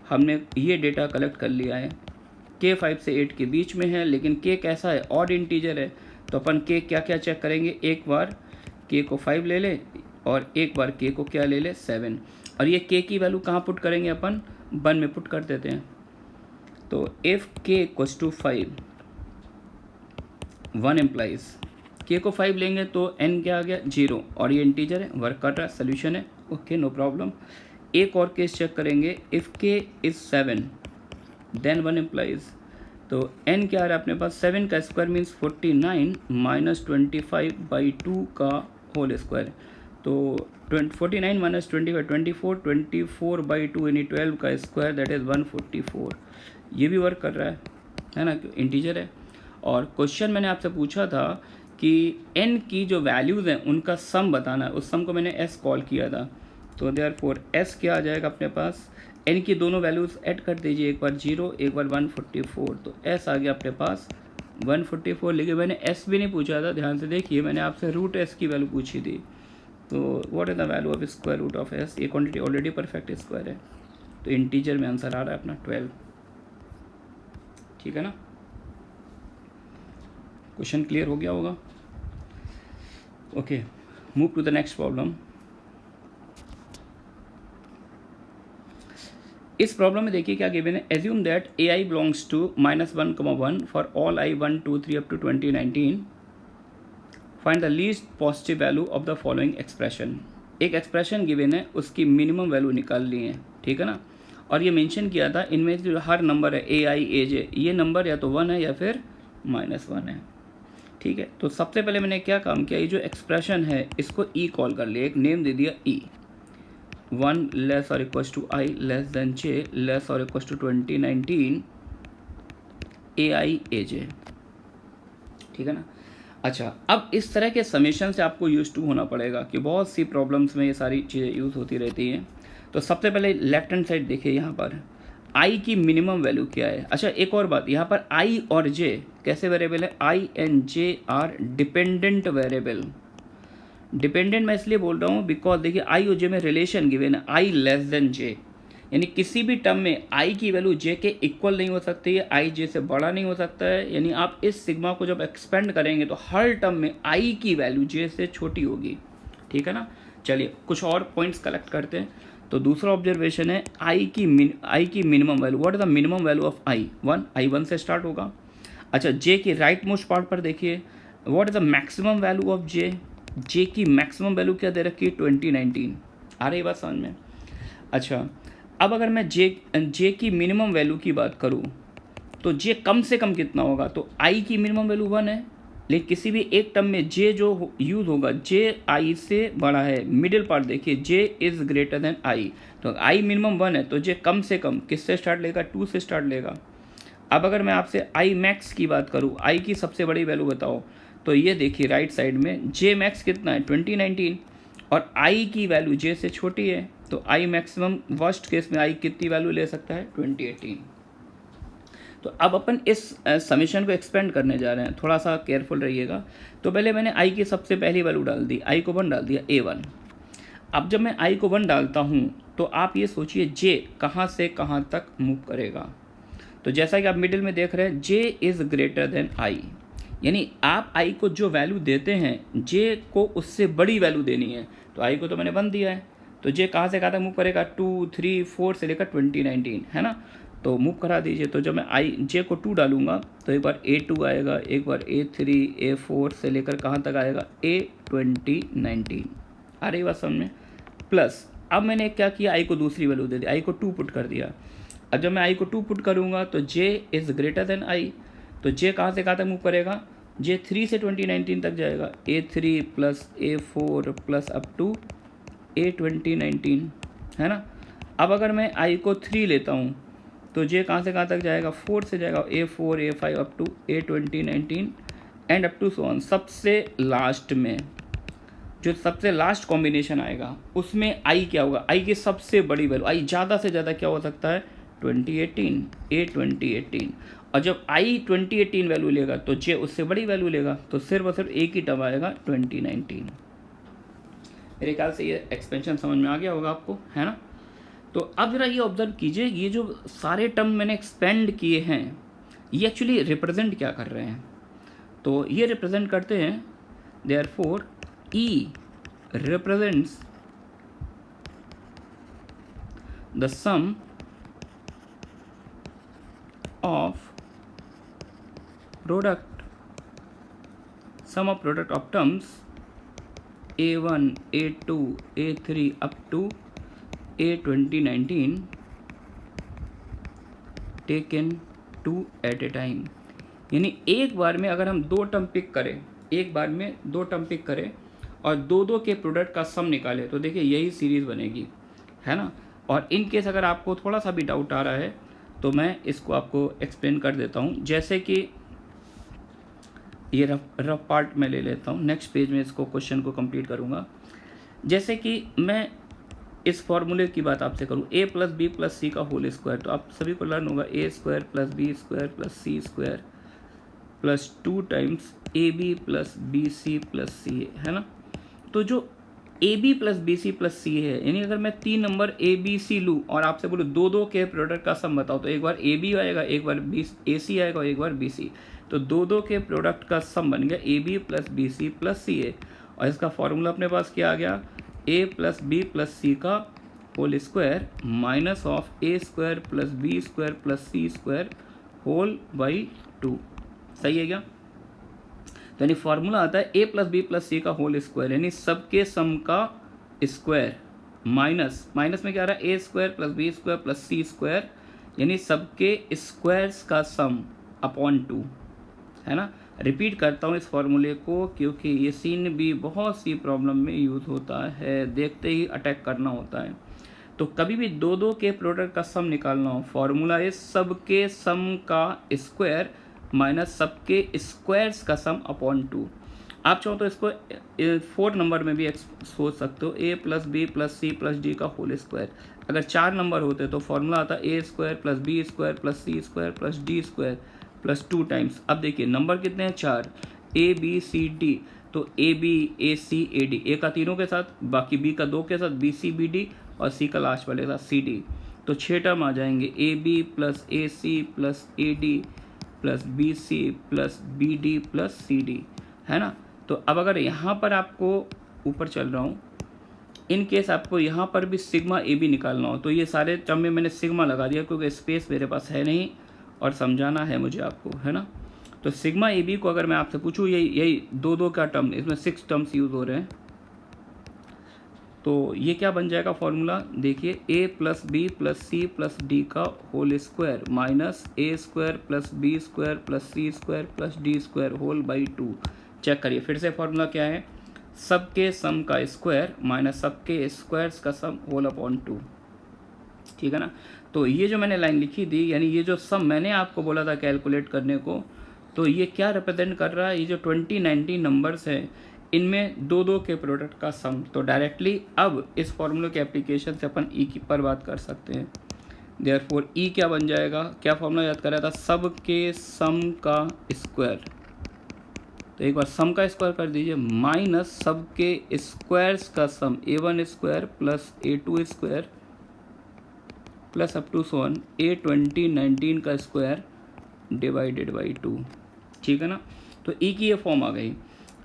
हमने ये डेटा कलेक्ट कर लिया है, k 5 से 8 के बीच में है, लेकिन k कैसा है, ऑड इंटीजर है। तो अपन k क्या क्या चेक करेंगे, एक बार k को 5 ले ले और एक बार k को क्या ले ले 7, और ये k की वैल्यू कहाँ पुट करेंगे, अपन 1 में पुट कर देते हैं। तो if k equals to 5, 1 implies k को 5 लेंगे तो n क्या आ गया 0, और ये इंटीजर है, वर्क कर रहा है, सोल्यूशन है, ओके नो प्रॉब्लम। एक और केस चेक करेंगे, if k is 7 then 1 implies, तो n क्या आ रहा है अपने पास, 7 का स्क्वायर मीन्स 49 माइनस 25/2 का होल स्क्वायर, तो 49 माइनस 25 24/2 यानी 12 का स्क्वायर, दैट इज़ 144। ये भी वर्क कर रहा है ना, इंटीजर है। और क्वेश्चन मैंने आपसे पूछा था कि n की जो वैल्यूज़ हैं उनका सम बताना है, उस सम को मैंने s कॉल किया था। तो देयरफॉर s क्या आ जाएगा अपने पास, n की दोनों वैल्यूज़ ऐड कर दीजिए, एक बार 0 एक बार 144, तो s आ गया अपने पास 144। लेकिन मैंने s भी नहीं पूछा था, ध्यान से देखिए, मैंने आपसे रूट s की वैल्यू पूछी थी, तो what is the value of square root of S, ये क्वांटिटी ऑलरेडी परफेक्ट स्क्वायर है, तो इंटीजर में आंसर आ रहा है अपना 12। ठीक है ना, क्वेश्चन क्लियर हो गया होगा। Okay, move to the next problem. इस प्रॉब्लम में देखिए क्या गिवन है, assume that A I belongs to -1, 1 for all i 1 2 3 up to 2019, find the least positive value of the following expression. एक एक्सप्रेशन गिवन है, उसकी मिनिमम वैल्यू निकाल ली है, ठीक है ना। और ये मेंशन किया था इनमें जो हर नंबर है ए आई ए जे, ये नंबर या तो 1 है या फिर -1 है, ठीक है। तो सबसे पहले मैंने क्या काम किया, ये जो एक्सप्रेशन है इसको ई कॉल कर लिया, एक नेम दे दिया ई, 1 लेस और equal to I less than J less और equal to 2019 A I A J, ठीक है ना। अच्छा, अब इस तरह के समेशन से आपको यूज टू होना पड़ेगा कि बहुत सी प्रॉब्लम्स में ये सारी चीज़ें यूज़ होती रहती हैं। तो सबसे पहले लेफ्ट हैंड साइड देखिए, यहाँ पर आई की मिनिमम वैल्यू क्या है। अच्छा, एक और बात, यहाँ पर आई और जे कैसे वेरिएबल है, I and J are dependent variable. Dependent मैं इसलिए बोल रहा हूँ बिकॉज देखिए आई और जे में रिलेशन गिवन है, आई लेस देन जे, यानी किसी भी टर्म में आई की वैल्यू जे के इक्वल नहीं हो सकती है, आई जे से बड़ा नहीं हो सकता है। यानी आप इस सिग्मा को जब एक्सपेंड करेंगे तो हर टर्म में आई की वैल्यू जे से छोटी होगी, ठीक है ना। चलिए कुछ और पॉइंट्स कलेक्ट करते हैं। तो दूसरा ऑब्जर्वेशन है आई की minimum value, what is the minimum value of I 1, I 1 से स्टार्ट होगा। अच्छा, जे की राइट मोस्ट पार्ट पर देखिए, what is the maximum value of J, J की मैक्सिमम वैल्यू क्या दे रखी है 2019, आ रही बात समझ में। अच्छा, अब अगर मैं जे की मिनिमम वैल्यू की बात करूँ तो जे कम से कम कितना होगा, तो आई की मिनिमम वैल्यू 1 है, लेकिन किसी भी एक टर्म में जे जो यूज़ होगा जे आई से बड़ा है। मिडिल पार्ट देखिए, जे इज़ ग्रेटर देन आई, तो आई मिनिमम 1 है तो जे कम से कम किससे स्टार्ट लेगा, 2 से स्टार्ट लेगा। अब अगर मैं आपसे आई मैक्स की बात करूँ, आई की सबसे बड़ी वैल्यू बताओ, तो ये देखिए राइट साइड में जे मैक्स कितना है 2019, और आई की वैल्यू जे से छोटी है, तो आई मैक्सिमम वर्स्ट केस में आई कितनी वैल्यू ले सकता है 2018। तो अब अपन इस समीशन को एक्सपेंड करने जा रहे हैं, थोड़ा सा केयरफुल रहिएगा। तो पहले मैंने आई की सबसे पहली वैल्यू डाल दी, आई को 1 डाल दिया, A1। अब जब मैं आई को 1 डालता हूँ तो आप ये सोचिए जे कहाँ से कहाँ तक मूव करेगा। तो जैसा कि आप मिडिल में देख रहे हैं, जे इज़ ग्रेटर देन आई, यानी आप आई को जो वैल्यू देते हैं जे को उससे बड़ी वैल्यू देनी है। तो आई को तो मैंने 1 दिया है, तो जे कहाँ से कहाँ तक मूव करेगा, 2 3 4 से लेकर 2019, है ना। तो मूव करा दीजिए। तो जब मैं आई जे को 2 डालूंगा तो एक बार A2 आएगा, एक बार A3 A4 से लेकर कहाँ तक आएगा A2019, आ रही बात समझ में। प्लस अब मैंने क्या किया, आई को दूसरी वैल्यू दे दी, आई को 2 पुट कर दिया। अब जब मैं आई को 2 पुट करूँगा तो जे इज़ ग्रेटर देन आई, तो जे कहाँ से कहाँ तक मूव करेगा, जे 3 से 2019 तक जाएगा, A3 plus A4 plus up to A2019, है ना। अब अगर मैं आई को 3 लेता हूँ तो जे कहाँ से कहाँ तक जाएगा, 4 से जाएगा, A4 A5 up to A2019 and up to so on. सबसे लास्ट में जो सबसे लास्ट कॉम्बिनेशन आएगा उसमें आई क्या होगा, आई की सबसे बड़ी वैल्यू, आई ज़्यादा से ज़्यादा क्या हो सकता है 2018, A2018। और जब आई 2018 वैल्यू लेगा तो जे उससे बड़ी वैल्यू लेगा, तो सिर्फ और सिर्फ एक ही टर्म आएगा 2019। मेरे ख्याल से ये एक्सपेंशन समझ में आ गया होगा आपको, है ना। तो अब जरा ये ऑब्जर्व कीजिए, ये जो सारे टर्म मैंने एक्सपेंड किए हैं ये एक्चुअली रिप्रेजेंट क्या कर रहे हैं। तो ये रिप्रेजेंट करते हैं, therefore E represents the sum of product, sum of product of terms A1 A2 A3 up to A2019 taken 2 at a time. यानी एक बार में अगर हम 2 टर्म पिक करें, एक बार में 2 टर्म पिक करें और 2 के प्रोडक्ट का सम निकालें, तो देखिए यही सीरीज़ बनेगी, है ना। और इन केस अगर आपको थोड़ा सा भी डाउट आ रहा है तो मैं इसको आपको एक्सप्लेन कर देता हूँ। जैसे कि ये रफ पार्ट में ले लेता हूँ, नेक्स्ट पेज में इसको क्वेश्चन को कंप्लीट करूँगा। जैसे कि मैं इस फॉर्मूले की बात आपसे करूँ, a plus B plus C का होल स्क्वायर, तो आप सभी को लर्न होगा a square plus B square plus C square plus 2 times AB plus BC plus CA, है ना। तो जो A B plus B C plus C है, यानी अगर मैं 3 नंबर ए बी सी लूँ और आपसे बोलूँ दो दो के प्रोडक्ट का सम बताओ, तो एक बार ए बी आएगा, एक बार बी ए सी आएगा और एक बार बी सी। तो दो दो के प्रोडक्ट का सम बन गया A B plus B C plus C A, और इसका फॉर्मूला अपने पास क्या आ गया, A plus B plus C का whole square minus of A square plus B square plus C square whole by 2। सही है क्या? तो यानी फॉर्मूला आता है A plus B plus C का होल स्क्वायर, यानी सबके सम का स्क्वायर माइनस माइनस में क्या आ रहा है, A square plus B square plus C square, यानी सबके स्क्वायर्स का सम अपॉन 2, है ना। रिपीट करता हूँ इस फॉर्मूले को, क्योंकि ये सीन भी बहुत सी प्रॉब्लम में यूज़ होता है, देखते ही अटैक करना होता है। तो कभी भी दो दो के प्रोडक्ट का सम निकालना हो, फॉर्मूला इज सबके सम का स्क्वायर माइनस सबके स्क्वायर्स का सम अपॉन 2। आप चाहो तो इसको 4 नंबर में भी सोच सकते हो, A plus B plus C plus D का होल स्क्वायर। अगर 4 नंबर होते तो फॉर्मूला आता A square plus B square plus C square plus D square plus 2 times. अब देखिए नंबर कितने हैं, 4, ए बी सी डी, तो A B A C A D, ए का तीनों के साथ, बाकी बी का 2 के साथ बी सी बी डी, और सी का लास्ट वाले का सी डी। तो 6 टर्म आ जाएंगे, A B plus A C plus A D plus B C plus B D plus C D, है ना। तो अब अगर यहाँ पर आपको ऊपर चल रहा हूँ, इन केस आपको यहाँ पर भी सिग्मा ए बी निकालना हो, तो ये सारे टर्म में मैंने सिग्मा लगा दिया, क्योंकि स्पेस मेरे पास है नहीं और समझाना है मुझे आपको, है ना। तो सिग्मा ए बी को अगर मैं आपसे पूछूँ, यही दो दो का टर्म, इसमें 6 टर्म्स यूज़ हो रहे हैं, तो ये क्या बन जाएगा फॉर्मूला, देखिए A plus B plus C plus D का whole square minus A square plus B square plus C square plus D square whole by 2। Check करिए फिर से, फॉर्मूला क्या है, सबके सम का स्क्वायर माइनस सबके स्क्वायर्स का सम होल अपॉन 2, ठीक है ना। तो ये जो मैंने लाइन लिखी थी, यानी ये जो सम मैंने आपको बोला था कैलकुलेट करने को, तो ये क्या रिप्रेजेंट कर रहा है, ये जो 2019 नंबर्स है, इनमें दो दो के प्रोडक्ट का सम। तो डायरेक्टली अब इस फॉर्मूले के एप्लीकेशन से अपन ई की पर बात कर सकते हैं। देयरफॉर ई क्या बन जाएगा, क्या फॉर्मूला याद कर रहा था, सबके सम का स्क्वायर, तो एक बार सम का स्क्वायर कर दीजिए, माइनस सबके स्क्वायर्स का sum, a1 square plus a2 square plus up to so on a2019 का स्क्वायर डिवाइडेड बाई 2, ठीक है ना। तो ई की ये फॉर्म आ गई।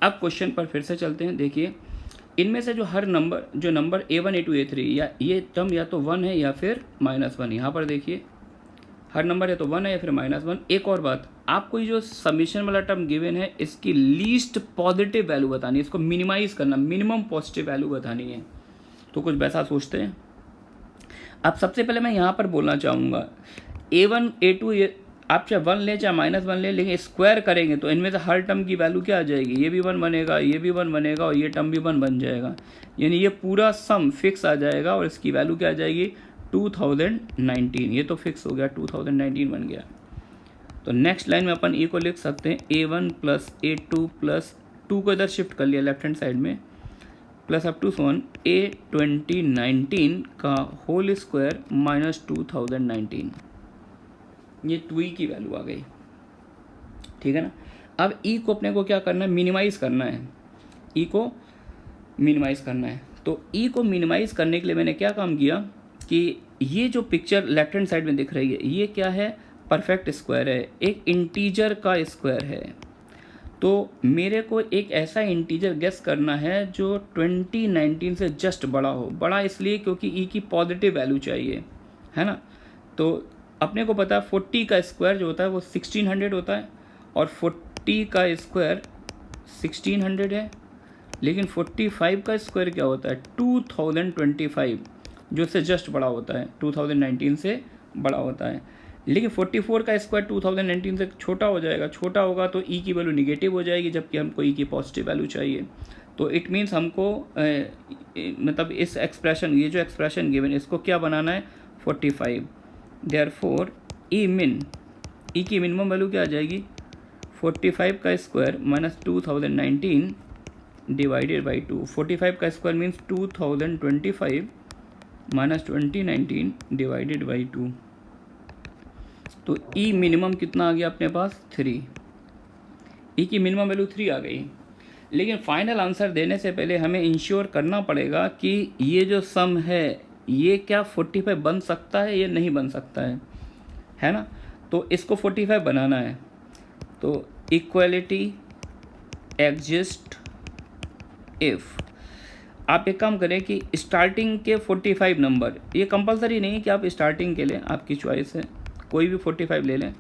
अब क्वेश्चन पर फिर से चलते हैं। देखिए इनमें से जो हर नंबर, जो नंबर a1 a2 a3, या ये टर्म या तो 1 है या फिर -1, यहाँ पर देखिए हर नंबर है तो 1 है या फिर -1। एक और बात, आपको ये जो समीशन वाला टर्म गिवन है, इसकी लीस्ट पॉजिटिव वैल्यू बतानी है, इसको मिनिमाइज करना, मिनिमम पॉजिटिव वैल्यू बतानी है। तो कुछ वैसा सोचते हैं। अब सबसे पहले मैं यहाँ पर बोलना चाहूँगा, a1 a2 आप चाहे 1 ले चाहे -1 ले, लेकिन स्क्वायर करेंगे तो इनमें से हर टर्म की वैल्यू क्या आ जाएगी, ये भी 1 बनेगा, ये भी 1 बनेगा और ये टर्म भी 1 बन जाएगा, यानी ये पूरा सम फिक्स आ जाएगा और इसकी वैल्यू क्या आ जाएगी 2019। ये तो फिक्स हो गया, 2019 बन गया। तो नेक्स्ट लाइन में अपन ए को लिख सकते हैं, a1 प्लस a2 प्लस 2 को इधर शिफ्ट कर लिया लेफ्ट हैंड साइड में, plus up to so on a2019 का होल स्क्वायर माइनस 2019, ये 2 की वैल्यू आ गई, ठीक है ना। अब ई को अपने को क्या करना है, मिनिमाइज करना है, ई को मिनिमाइज करना है। तो ई को मिनिमाइज करने के लिए मैंने क्या काम किया कि ये जो पिक्चर लेफ्ट हैंड साइड में दिख रही है, ये क्या है, परफेक्ट स्क्वायर है, एक इंटीजर का स्क्वायर है। तो मेरे को एक ऐसा इंटीजर गेस करना है जो 2019 से जस्ट बड़ा हो। बड़ा इसलिए क्योंकि ई की पॉजिटिव वैल्यू चाहिए, है ना। तो अपने को पता है 40 का स्क्वायर जो होता है वो 1600 होता है, और 40 का स्क्वायर 1600 है, लेकिन 45 का स्क्वायर क्या होता है 2025, जो इससे जस्ट बड़ा होता है, 2019 से बड़ा होता है। लेकिन 44 का स्क्वायर 2019 से छोटा हो जाएगा, छोटा होगा तो ई की वैल्यू निगेटिव हो जाएगी, जबकि हमको ई की पॉजिटिव वैल्यू चाहिए। तो इट मीन्स हमको मतलब इस एक्सप्रेशन, ये जो एक्सप्रेशन गिवन, इसको क्या बनाना है 45। देयरफॉर ई मिन, ई की मिनिमम वैल्यू क्या आ जाएगी 45 का स्क्वायर माइनस 2019 डिवाइडेड बाई 2। 45 का square means 2025 minus 2019 divided by 2। तो ई मिनिमम कितना आ गया अपने पास 3, ई की मिनिमम वैल्यू 3 आ गई। लेकिन फाइनल आंसर देने से पहले हमें इंश्योर करना पड़ेगा कि ये जो सम है ये क्या 45 बन सकता है या नहीं बन सकता है ना। तो इसको 45 बनाना है, तो इक्वलिटी एग्जिस्ट इफ़ आप एक काम करें कि स्टार्टिंग के 45 नंबर, ये कंपलसरी नहीं है कि आप स्टार्टिंग के लें, आपकी चॉइस है, कोई भी 45 ले लें।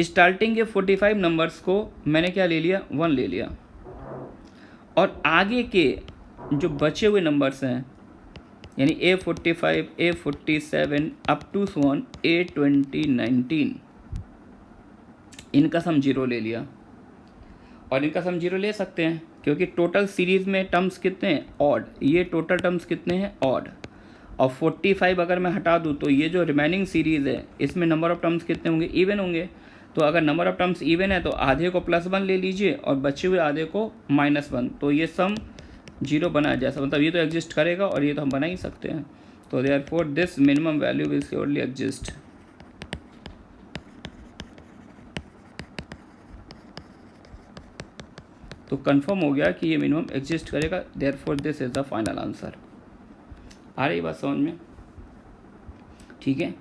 स्टार्टिंग के 45 नंबर्स को मैंने क्या ले लिया, 1 ले लिया, और आगे के जो बचे हुए नंबर्स हैं यानी A45, A47 up to Son A20, 19, इनका सम 0 ले लिया। और इनका सम 0 ले सकते हैं क्योंकि टोटल सीरीज़ में टर्म्स कितने हैं, ऑड, ये टोटल टर्म्स कितने हैं, ऑड। और 45 अगर मैं हटा दूँ तो ये जो रिमेनिंग सीरीज़ है इसमें नंबर ऑफ़ टर्म्स कितने होंगे, इवन होंगे। तो अगर नंबर ऑफ़ टर्म्स इवन है तो आधे को +1 ले लीजिए और बचे हुए आधे को -1, तो ये सम 0 बना जैसा, मतलब ये तो एग्जिस्ट करेगा और ये तो हम बना ही सकते हैं। तो therefore this minimum value will surely exist. तो कंफर्म हो गया कि ये मिनिमम एग्जिस्ट करेगा, therefore this is the final answer. आ रही बात समझ में, ठीक है।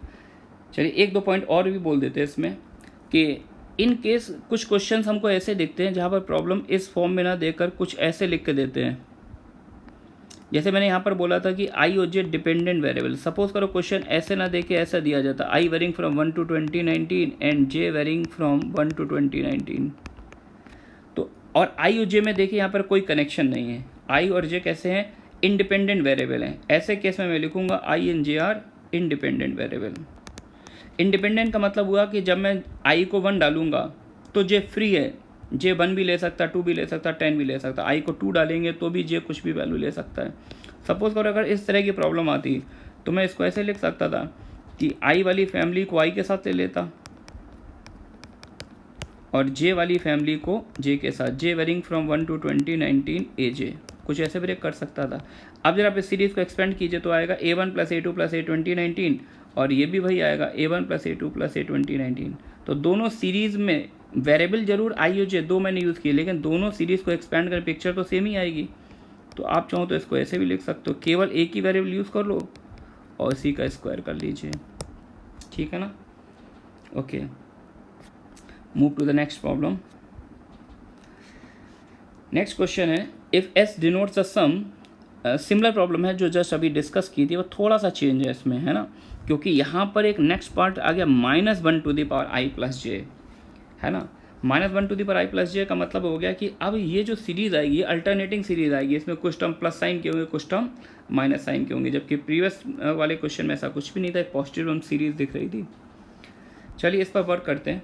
चलिए एक दो पॉइंट और भी बोल देते हैं इसमें कि इन केस कुछ क्वेश्चंस हमको ऐसे दिखते हैं जहाँ पर प्रॉब्लम इस फॉर्म में ना देकर कुछ ऐसे लिख के देते हैं। जैसे मैंने यहाँ पर बोला था कि आई और जे डिपेंडेंट वेरिएबल, सपोज करो क्वेश्चन ऐसे ना दे के ऐसा दिया जाता, I varying from 1 to 2019 and J varying from 1 to 2019। तो और आई और जे में देखिए यहाँ पर कोई कनेक्शन नहीं है, आई और जे कैसे हैं, इंडिपेंडेंट वेरिएबल हैं। ऐसे केस में मैं लिखूंगा I and J are independent variable. Independent का मतलब हुआ कि जब मैं आई को 1 डालूंगा तो जे फ्री है, जे 1 भी ले सकता, 2 भी ले सकता, 10 भी ले सकता। आई को 2 डालेंगे तो भी जे कुछ भी वैल्यू ले सकता है। सपोज करो अगर इस तरह की प्रॉब्लम आती तो मैं इसको ऐसे लिख सकता था कि आई वाली फैमिली को आई के साथ ले लेता और जे वाली फैमिली को जे के साथ, जे वेरिंग फ्रॉम 1 to 2019 ए जे, कुछ ऐसे ब्रेक कर सकता था। अब जब आप इस सीरीज़ को एक्सपेंड कीजिए तो आएगा A1 + A2 + A2019 और ये भी वही आएगा A1 + A2 + A2019। तो दोनों सीरीज़ में वेरिएबल जरूर आई और जे दो मैंने यूज़ किए, लेकिन दोनों सीरीज़ को एक्सपेंड कर पिक्चर तो सेम ही आएगी। तो आप चाहो तो इसको ऐसे भी लिख सकते हो, केवल एक ही वेरिएबल यूज़ कर लो और इसी का स्क्वायर कर लीजिए, ठीक है ना। Okay, move to the next problem. Next question है if S denotes a sum, similar problem है जो जस्ट अभी डिस्कस की थी, वो थोड़ा सा चेंज है इसमें, है ना, क्योंकि यहाँ पर एक नेक्स्ट पार्ट आ गया -1 to the power i + j, है ना। -1 to the power i + j का मतलब हो गया कि अब ये जो सीरीज़ आएगी अल्टरनेटिंग सीरीज़ आएगी, इसमें कुछ टर्म प्लस साइन के होंगे, कुछ टर्म माइनस साइन के होंगे, जबकि प्रीवियस वाले क्वेश्चन में ऐसा कुछ भी नहीं था, एक पॉजिटिव टर्म सीरीज़ दिख रही थी। चलिए इस पर वर्क करते हैं।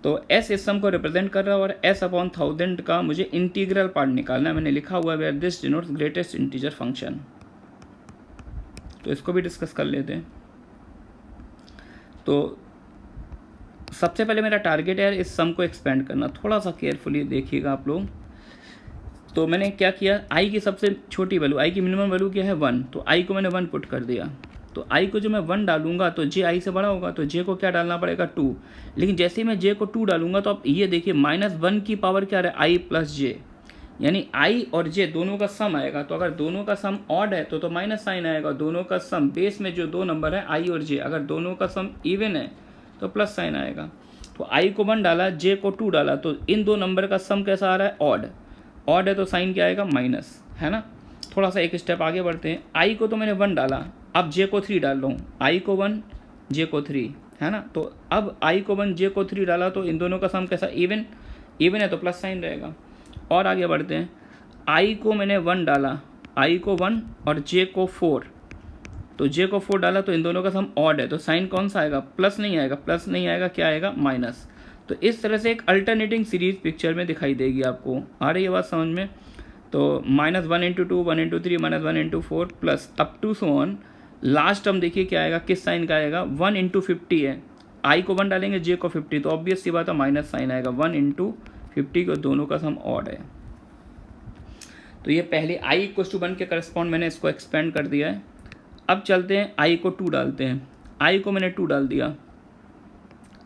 तो s इस सम को रिप्रेजेंट कर रहा है और s/1000 का मुझे इंटीग्रल पार्ट निकालना है। मैंने लिखा हुआ है where this denotes greatest integer function, तो इसको भी डिस्कस कर लेते हैं। तो सबसे पहले मेरा टारगेट है इस सम को एक्सपेंड करना, थोड़ा सा केयरफुली देखिएगा आप लोग। तो मैंने क्या किया, i की सबसे छोटी वैल्यू, i की मिनिमम वैल्यू क्या है 1, तो i को मैंने 1 पुट कर दिया। तो i को जो मैं 1 डालूंगा तो j i से बड़ा होगा, तो j को क्या डालना पड़ेगा 2। लेकिन जैसे ही मैं j को 2 डालूंगा तो आप ये देखिए -1 की पावर क्या है i + j, यानी i और j दोनों का सम आएगा। तो अगर दोनों का सम ऑड है तो माइनस साइन आएगा, दोनों का सम बेस में जो दो नंबर है i और j, अगर दोनों का सम इवन है तो प्लस साइन आएगा। तो i को 1 डाला, j को 2 डाला, तो इन दो नंबर का सम कैसा आ रहा है, ऑड। ऑड है तो साइन क्या आएगा, माइनस, है ना। थोड़ा सा एक स्टेप आगे बढ़ते हैं। i को तो मैंने 1 डाला, अब j को 3 डाल रहा हूँ, i को 1 j को 3, है ना। तो अब i को 1 j को 3 डाला तो इन दोनों का सम कैसा, इवन, इवन है तो प्लस साइन रहेगा। और आगे बढ़ते हैं, i को मैंने 1 डाला, i को 1 और j को 4, तो j को 4 डाला तो इन दोनों का सम ऑड है, तो साइन कौन सा आएगा, प्लस नहीं आएगा, प्लस नहीं आएगा, क्या आएगा, माइनस। तो इस तरह से एक अल्टरनेटिंग सीरीज पिक्चर में दिखाई देगी आपको। आ रही है बात समझ में। तो -1 × 2, 1 × 3, -1 × 4 plus up to so on. Last term देखिए क्या आएगा, किस साइन का आएगा, 1 × 50 है, i को 1 डालेंगे, j को 50, तो ऑब्वियस सी बात है माइनस साइन आएगा, 1 × 50 को दोनों का सम ऑड है। तो ये पहले i = 1 के करस्पॉन्ड मैंने इसको एक्सपेंड कर दिया है। अब चलते हैं i को 2 डालते हैं। i को मैंने 2 डाल दिया,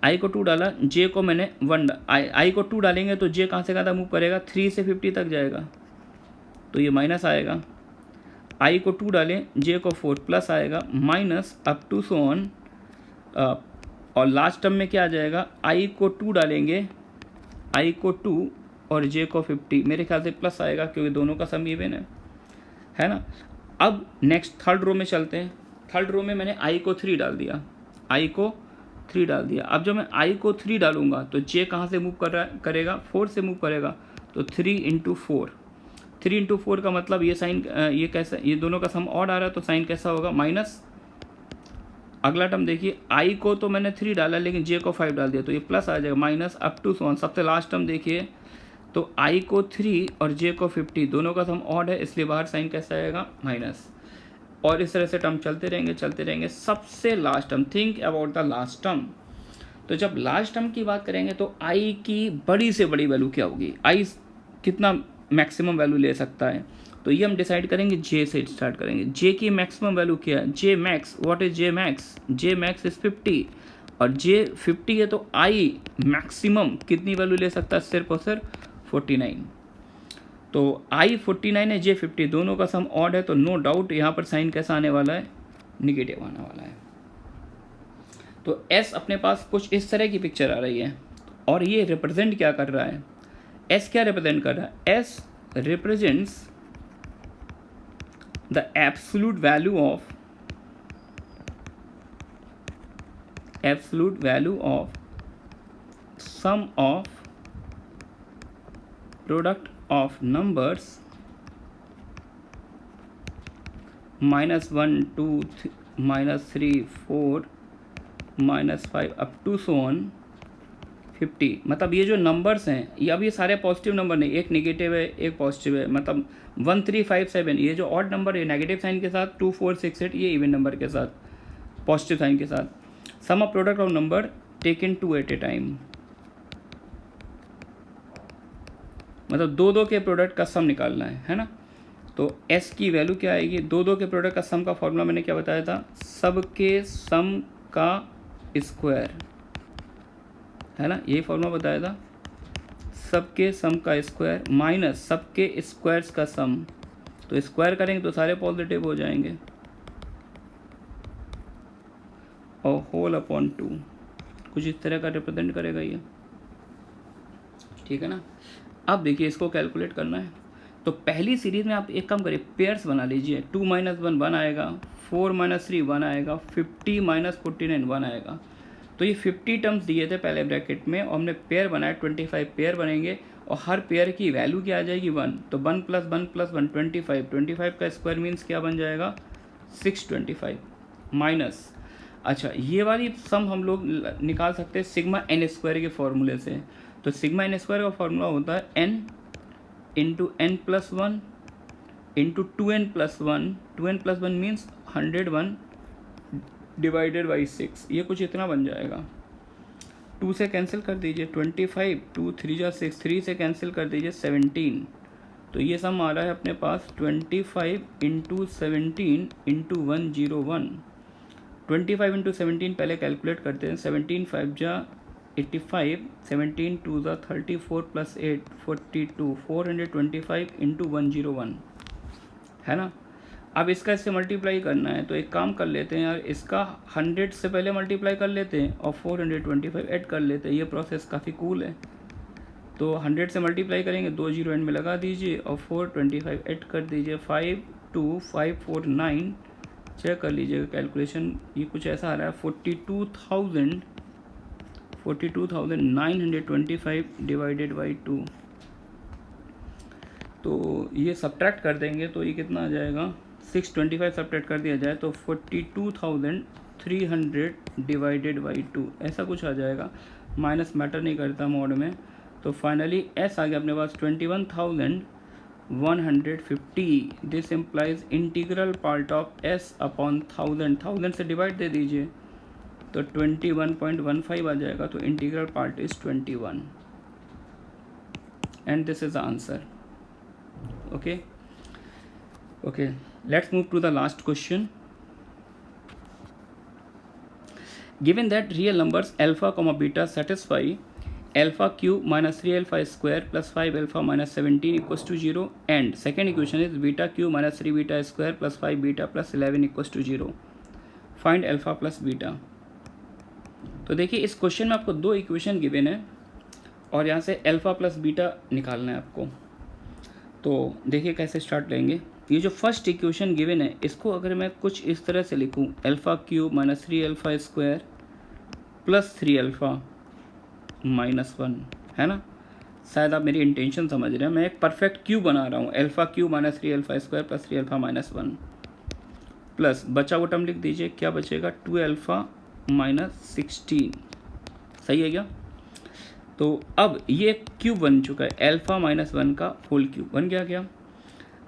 i को 2 डाला, j को मैंने 1, i को 2 डालेंगे तो j कहाँ से कहाँ तक मूव करेगा, 3 से 50 तक जाएगा, तो ये माइनस आएगा, आई को 2 डालें, जे को 4 प्लस आएगा, minus up to so on, और लास्ट टर्म में क्या आ जाएगा, आई को 2 डालेंगे, आई को 2 और जे को 50, मेरे ख्याल से प्लस आएगा क्योंकि दोनों का सम इवन है ना। अब नेक्स्ट थर्ड रो में चलते हैं। थर्ड रो में मैंने आई को 3 डाल दिया, आई को 3 डाल दिया। अब जब मैं आई को 3 डालूंगा तो जे कहाँ से मूव करेगा, 4 से मूव करेगा, तो 3 इंटू 4, 3 इंटू 4 का मतलब ये साइन, ये कैसा, ये दोनों का सम ऑड आ रहा है तो साइन कैसा होगा, माइनस। अगला टर्म देखिए, आई को तो मैंने 3 डाला लेकिन जे को 5 डाल दिया तो ये प्लस आ जाएगा, minus up to so on. सबसे लास्ट टर्म देखिए, तो आई को 3 और जे को 50, दोनों का सम ऑड है इसलिए बाहर साइन कैसा आएगा, माइनस। और इस तरह से टर्म चलते रहेंगे। सबसे last term, think about the last term. तो जब लास्ट टर्म की बात करेंगे तो आई की बड़ी से बड़ी वैल्यू क्या होगी, आई कितना मैक्सिमम वैल्यू ले सकता है, तो ये हम डिसाइड करेंगे, जे से स्टार्ट करेंगे। जे की मैक्सिमम वैल्यू क्या है, J max, what is J max, J max is 50 और जे 50 है तो आई मैक्सिमम कितनी वैल्यू ले सकता है, सिर्फ और सिर्फ 49। तो आई 49 है, जे 50, दोनों का सम ऑड है तो नो डाउट यहाँ पर साइन कैसा आने वाला है, निगेटिव आने वाला है। तो एस अपने पास कुछ इस तरह की पिक्चर आ रही है और ये रिप्रेजेंट क्या कर रहा है, एस क्या रिप्रेजेंट कर रहा है, S represents the absolute value of sum of product of numbers -1 2 -3 4 -5 up to so on 50। मतलब ये जो नंबर्स हैं ये अब ये सारे पॉजिटिव नंबर नहीं, एक नेगेटिव है एक पॉजिटिव है, मतलब 1 3 5 7, ये जो ऑड नंबर है नेगेटिव साइन के साथ, 2 4 6 8 ये इवन नंबर के साथ पॉजिटिव साइन के साथ। Sum of product of number taken 2 at a time, मतलब 2 के प्रोडक्ट का सम निकालना है ना। तो s की वैल्यू क्या आएगी, 2 के प्रोडक्ट का सम का फॉर्मूला मैंने क्या बताया था, सबके सम का स्क्वायर, है ना, यही फॉर्मूला बताया था, सबके सम का स्क्वायर माइनस सबके स्क्वायर्स का सम। तो स्क्वायर करेंगे तो सारे पॉजिटिव हो जाएंगे, और होल अपॉन 2, कुछ इस तरह का रिप्रेजेंट करेगा ये, ठीक है ना। अब देखिए इसको कैलकुलेट करना है तो पहली सीरीज में आप एक काम करिए, पेयर्स बना लीजिए, 2 - 1 1 आएगा, 4 - 3 1 आएगा, 50 - 49 1 आएगा। तो ये 50 टर्म्स दिए थे पहले ब्रैकेट में और हमने पेयर बनाया, 25 पेयर बनेंगे और हर पेयर की वैल्यू क्या आ जाएगी 1, तो 1 + 1 + 1 25, 25 का स्क्वायर मीन्स क्या बन जाएगा 625 माइनस। अच्छा ये वाली सम हम लोग निकाल सकते हैं सिग्मा n स्क्वायर के फॉर्मूले से। तो सिग्मा n स्क्वायर का फॉर्मूला होता है n into n + 1 into 2n + 1, 2n + 1 means 101 divided by 6, ये कुछ इतना बन जाएगा। 2 से कैंसिल कर दीजिए 25, 2 3 जा 6, 3 से कैंसिल कर दीजिए 17, तो ये सम आ रहा है अपने पास 25 इंटू 17 इंटू 101। 25 इंटू 17 पहले कैलकुलेट करते हैं, 17 5 जा 85, 17 2 जा 34 + 8 42, 425 इंटू 101, है ना। अब इसका इससे मल्टीप्लाई करना है तो एक काम कर लेते हैं यार, इसका 100 से पहले मल्टीप्लाई कर लेते हैं और 425 ऐड कर लेते हैं, ये प्रोसेस काफ़ी कूल है। तो 100 से मल्टीप्लाई करेंगे, 2 0 एंड में लगा दीजिए और 425 ऐड कर दीजिए, 52549, चेक कर लीजिएगा कैलकुलेशन, ये कुछ ऐसा आ रहा है 42,925 डिवाइडेड बाई 2। तो ये सब्ट्रैक्ट कर देंगे तो ये कितना आ जाएगा, 625 सब्ट्रैक्ट कर दिया जाए तो 42,300 डिवाइडेड बाई 2, ऐसा कुछ आ जाएगा, माइनस मैटर नहीं करता मोड में। तो फाइनली एस आ गया अपने पास 21,150। This implies integral part of S upon 1000 से डिवाइड दे दीजिए तो 21.15 आ जाएगा, तो integral part is 21 and this is the answer. okay, let's move to the last question. Given that real numbers alpha, beta satisfy alpha cube minus 3 alpha square plus 5 alpha minus 17 equals to 0, and second equation is beta cube minus 3 beta square plus 5 beta plus 11 equals to 0. Find alpha plus beta. तो देखिए इस question में आपको दो equation given है और यहाँ से अल्फा प्लस बीटा निकालना है आपको. तो देखिए कैसे स्टार्ट लेंगे. ये जो फर्स्ट इक्वेशन गिवन है इसको अगर मैं कुछ इस तरह से लिखूँ, alpha cube minus 3 alpha square plus 3 alpha minus 1, है ना. शायद आप मेरी इंटेंशन समझ रहे हैं. मैं एक परफेक्ट क्यूब बना रहा हूँ, alpha cube minus 3 alpha square plus 3 alpha minus 1 plus बचा हुआ टर्म लिख दीजिए. क्या बचेगा, 2 अल्फा माइनस 16. सही है क्या. तो अब ये क्यूब बन चुका है, अल्फा माइनस 1 का होल क्यूब बन गया क्या.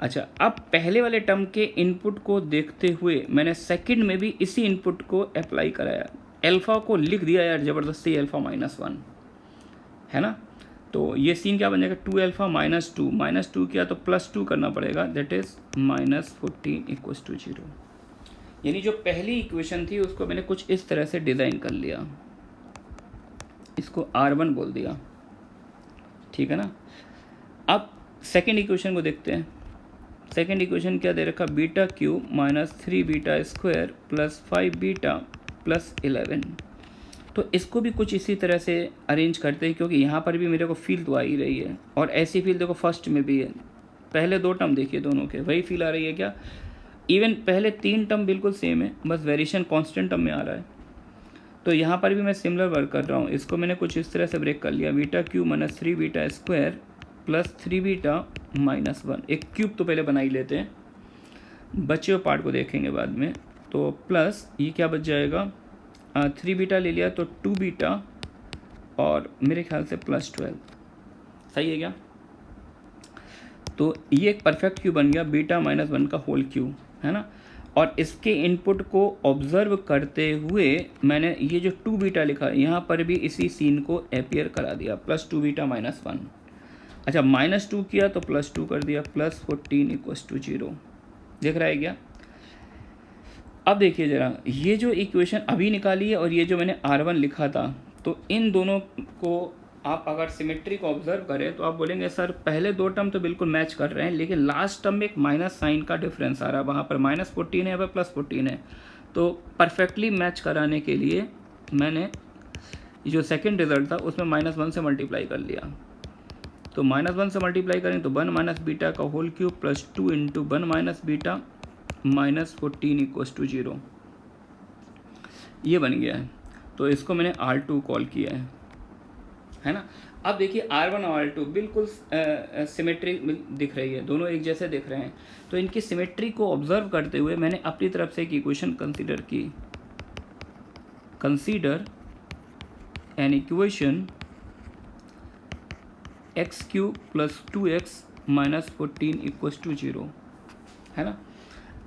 अच्छा, अब पहले वाले टर्म के इनपुट को देखते हुए मैंने सेकंड में भी इसी इनपुट को अप्लाई कराया, अल्फा को लिख दिया यार ज़बरदस्ती अल्फा माइनस 1, है ना. तो ये सीन क्या बन जाएगा, 2 अल्फा माइनस 2 किया तो प्लस 2 करना पड़ेगा, that is minus 14 equals to 0. यानी जो पहली इक्वेशन थी उसको मैंने कुछ इस तरह से डिज़ाइन कर लिया, इसको R1 बोल दिया, ठीक है ना. अब सेकेंड इक्वेशन को देखते हैं. सेकेंड इक्वेशन क्या दे रखा, beta cube minus 3 beta square plus 5 beta plus 11. तो इसको भी कुछ इसी तरह से अरेंज करते हैं, क्योंकि यहाँ पर भी मेरे को फील तो आ ही रही है और ऐसी फील देखो फर्स्ट में भी है. पहले दो टर्म देखिए दोनों के वही फील आ रही है क्या. इवन पहले 3 टर्म बिल्कुल सेम है, बस वेरिएशन कांस्टेंट टर्म में आ रहा है. तो यहाँ पर भी मैं सिमिलर वर्क कर रहा हूँ. इसको मैंने कुछ इस तरह से ब्रेक कर लिया, beta cube minus 3 beta square plus 3 beta minus 1. एक क्यूब तो पहले बना ही लेते हैं, बचे हुए पार्ट को देखेंगे बाद में. तो प्लस ये क्या बच जाएगा, 3 बीटा ले लिया तो 2 बीटा और मेरे ख्याल से प्लस 12. सही है क्या. तो ये एक परफेक्ट क्यूब बन गया, बीटा माइनस 1 का होल क्यूब, है ना. और इसके इनपुट को ऑब्जर्व करते हुए मैंने ये जो 2 बीटा लिखा यहाँ पर भी इसी सीन को अपियर करा दिया, प्लस 2 बीटा माइनस 1. अच्छा, माइनस 2 किया तो प्लस 2 कर दिया, प्लस 14 इक्वल्स टू 0. दिख रहा है क्या. अब देखिए ज़रा, ये जो इक्वेशन अभी निकाली है और ये जो मैंने R1 लिखा था, तो इन दोनों को आप अगर सिमेट्री को ऑब्जर्व करें तो आप बोलेंगे सर पहले दो टर्म तो बिल्कुल मैच कर रहे हैं, लेकिन लास्ट टर्म में एक माइनस साइन का डिफरेंस आ रहा है. वहाँ पर माइनस 14 है, यहाँ पर प्लस 14 है. तो परफेक्टली मैच कराने के लिए मैंने जो सेकेंड रिजल्ट था उसमें -1 से मल्टीप्लाई कर लिया. तो -1 से मल्टीप्लाई करें तो 1 माइनस बीटा का whole cube plus 2 into 1 minus beta minus 14 equals to 0. ये बन गया है. तो इसको मैंने R2 कॉल किया है ना. अब देखिए R1 और R2 बिल्कुल सिमेट्री दिख रही है, दोनों एक जैसे दिख रहे हैं. तो इनकी सिमेट्री को ऑब्जर्व करते हुए मैंने अपनी तरफ से एक इक्वेशन कंसीडर की. Consider an equation x cube plus 2x minus 14 equals to 0, है ना.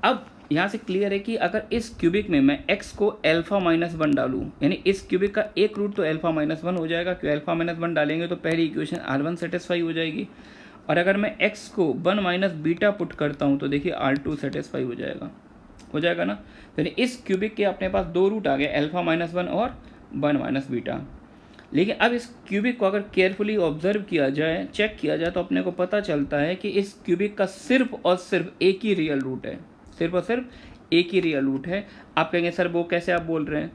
अब यहाँ से क्लियर है कि अगर इस क्यूबिक में मैं x को अल्फा माइनस 1 डालूँ, यानी इस क्यूबिक का एक रूट तो अल्फा माइनस 1 हो जाएगा, क्योंकि अल्फा माइनस 1 डालेंगे तो पहली इक्वेशन R1 सेटिस्फाई हो जाएगी. और अगर मैं x को 1 माइनस बीटा पुट करता हूँ तो देखिए R2 सेटिस्फाई हो जाएगा ना. यानी इस क्यूबिक के अपने पास दो रूट आ गए, अल्फा माइनस 1 और 1 माइनस बीटा. लेकिन अब इस क्यूबिक को अगर केयरफुली ऑब्जर्व किया जाए, चेक किया जाए, तो अपने को पता चलता है कि इस क्यूबिक का सिर्फ और सिर्फ एक ही रियल रूट है, सिर्फ और सिर्फ एक ही रियल रूट है. आप कहेंगे सर वो कैसे आप बोल रहे हैं,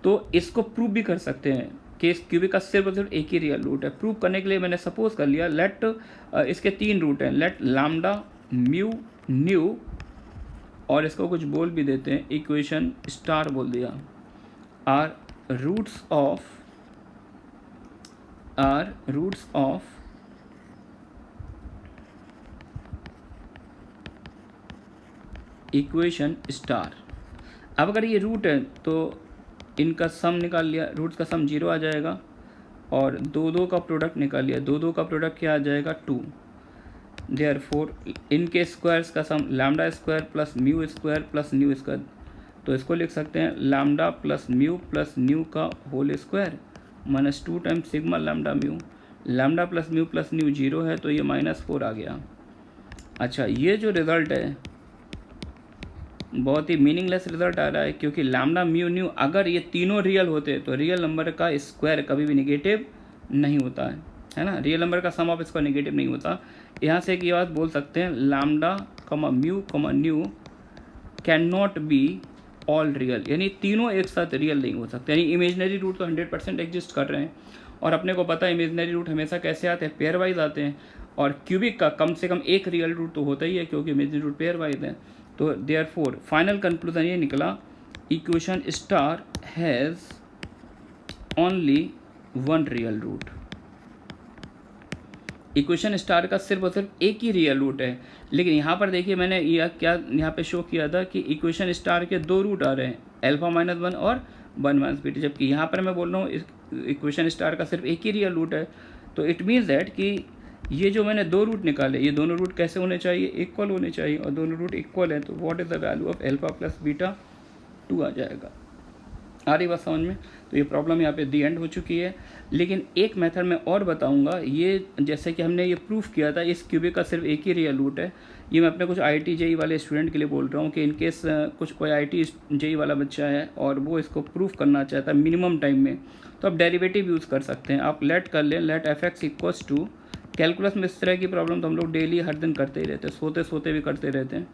तो इसको प्रूव भी कर सकते हैं कि इस क्यूबिक का सिर्फ और सिर्फ एक ही रियल रूट है. प्रूव करने के लिए मैंने सपोज कर लिया, लेट इसके 3 रूट हैं, लेट लैम्डा म्यू न्यू, और इसको कुछ बोल भी देते हैं, इक्वेशन स्टार बोल दिया, are roots of equation star. अब अगर ये रूट है तो इनका सम निकाल लिया, रूट्स का सम 0 आ जाएगा, और 2 का प्रोडक्ट निकाल लिया, 2 का प्रोडक्ट क्या आ जाएगा 2. देयरफॉर इनके स्क्वायर्स का sum lambda square plus mu square plus nu square. तो इसको लिख सकते हैं lambda plus mu plus nu का whole square minus 2 times sigma lambda mu. Lambda plus mu plus nu 0 है तो ये -4 आ गया. अच्छा, ये जो रिज़ल्ट है बहुत ही मीनिंगलेस रिजल्ट आ रहा है, क्योंकि लैम्डा म्यू न्यू अगर ये तीनों रियल होते तो रियल नंबर का स्क्वायर कभी भी निगेटिव नहीं होता है ना। रियल नंबर का सम ऑफ स्क्वायर नेगेटिव नहीं होता। यहाँ से एक ये बात बोल सकते हैं, लैम्डा कमा म्यू कमा new can not be all real, यानी तीनों एक साथ रियल नहीं हो सकते। यानी इमेजनरी रूट तो 100% एग्जिस्ट कर रहे हैं, और अपने को पता है इमेजनरी रूट हमेशा कैसे आते हैं, पेयर वाइज आते हैं, और क्यूबिक का कम से कम एक रियल रूट तो होता ही है क्योंकि इमेजनरी रूट पेयर वाइज है। तो देयरफॉर फाइनल कंक्लूजन ये निकला, equation star has only one real root. Equation star का सिर्फ और सिर्फ एक ही रियल रूट है। लेकिन यहाँ पर देखिए मैंने यहाँ पे शो किया था कि इक्वेशन स्टार के दो रूट आ रहे हैं, अल्फा माइनस वन और वन माइनस बीटा, जबकि यहाँ पर मैं बोल रहा हूँ इक्वेशन स्टार का सिर्फ एक ही रियल रूट है। तो इट मीन्स दैट कि ये जो मैंने दो रूट निकाले, ये दोनों रूट कैसे होने चाहिए, इक्वल होने चाहिए, और दोनों रूट इक्वल है, तो what is the value of alpha plus beta, 2 आ जाएगा। आ रही बात समझ में। तो ये प्रॉब्लम यहाँ पे दी एंड हो चुकी है। लेकिन एक मेथड मैं और बताऊंगा, ये जैसे कि हमने ये प्रूफ किया था इस क्यूबिक का सिर्फ एक ही रियल रूट है। ये मैं अपने कुछ IIT JEE वाले स्टूडेंट के लिए बोल रहा हूँ कि इनकेस कुछ कोई IIT JEE वाला बच्चा है और वो इसको प्रूफ करना चाहता है मिनिमम टाइम में, तो आप डेरिवेटिव यूज़ कर सकते हैं। आप लेट कर लें, let fx equals to, calculus में इस तरह की प्रॉब्लम तो हम लोग डेली हर दिन करते ही रहते हैं, सोते सोते भी करते रहते हैं।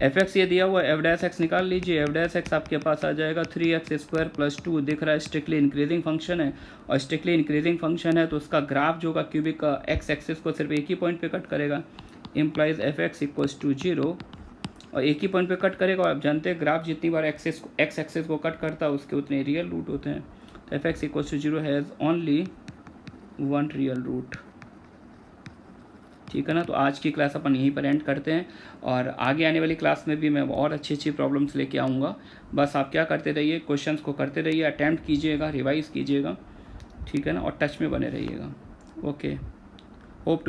fx ये दिया हुआ एफ डैश एक्स निकाल लीजिए, एफ डैश एक्स आपके पास आ जाएगा 3x स्क्वायर प्लस 2, दिख रहा है स्ट्रिक्टली इंक्रीजिंग फंक्शन है, और स्ट्रिक्टली इंक्रीजिंग फंक्शन है तो उसका ग्राफ जो का क्यूबिक का x एक्सिस को सिर्फ एक ही पॉइंट पे कट करेगा, इम्प्लाइज fx इक्वल्स टू 0, और एक ही पॉइंट पे कट करेगा। और आप जानते हैं ग्राफ जितनी बार x एक्सिस को कट करता है उसके उतने रियल रूट होते हैं। तो fx equals to 0 has only one real root. ठीक है ना। तो आज की क्लास अपन यहीं पर एंड करते हैं, और आगे आने वाली क्लास में भी मैं और अच्छी अच्छी प्रॉब्लम्स लेके आऊँगा। बस आप क्या करते रहिए, क्वेश्चंस को करते रहिए, अटैम्प्ट कीजिएगा, रिवाइज कीजिएगा, ठीक है ना, और टच में बने रहिएगा। Okay, hope to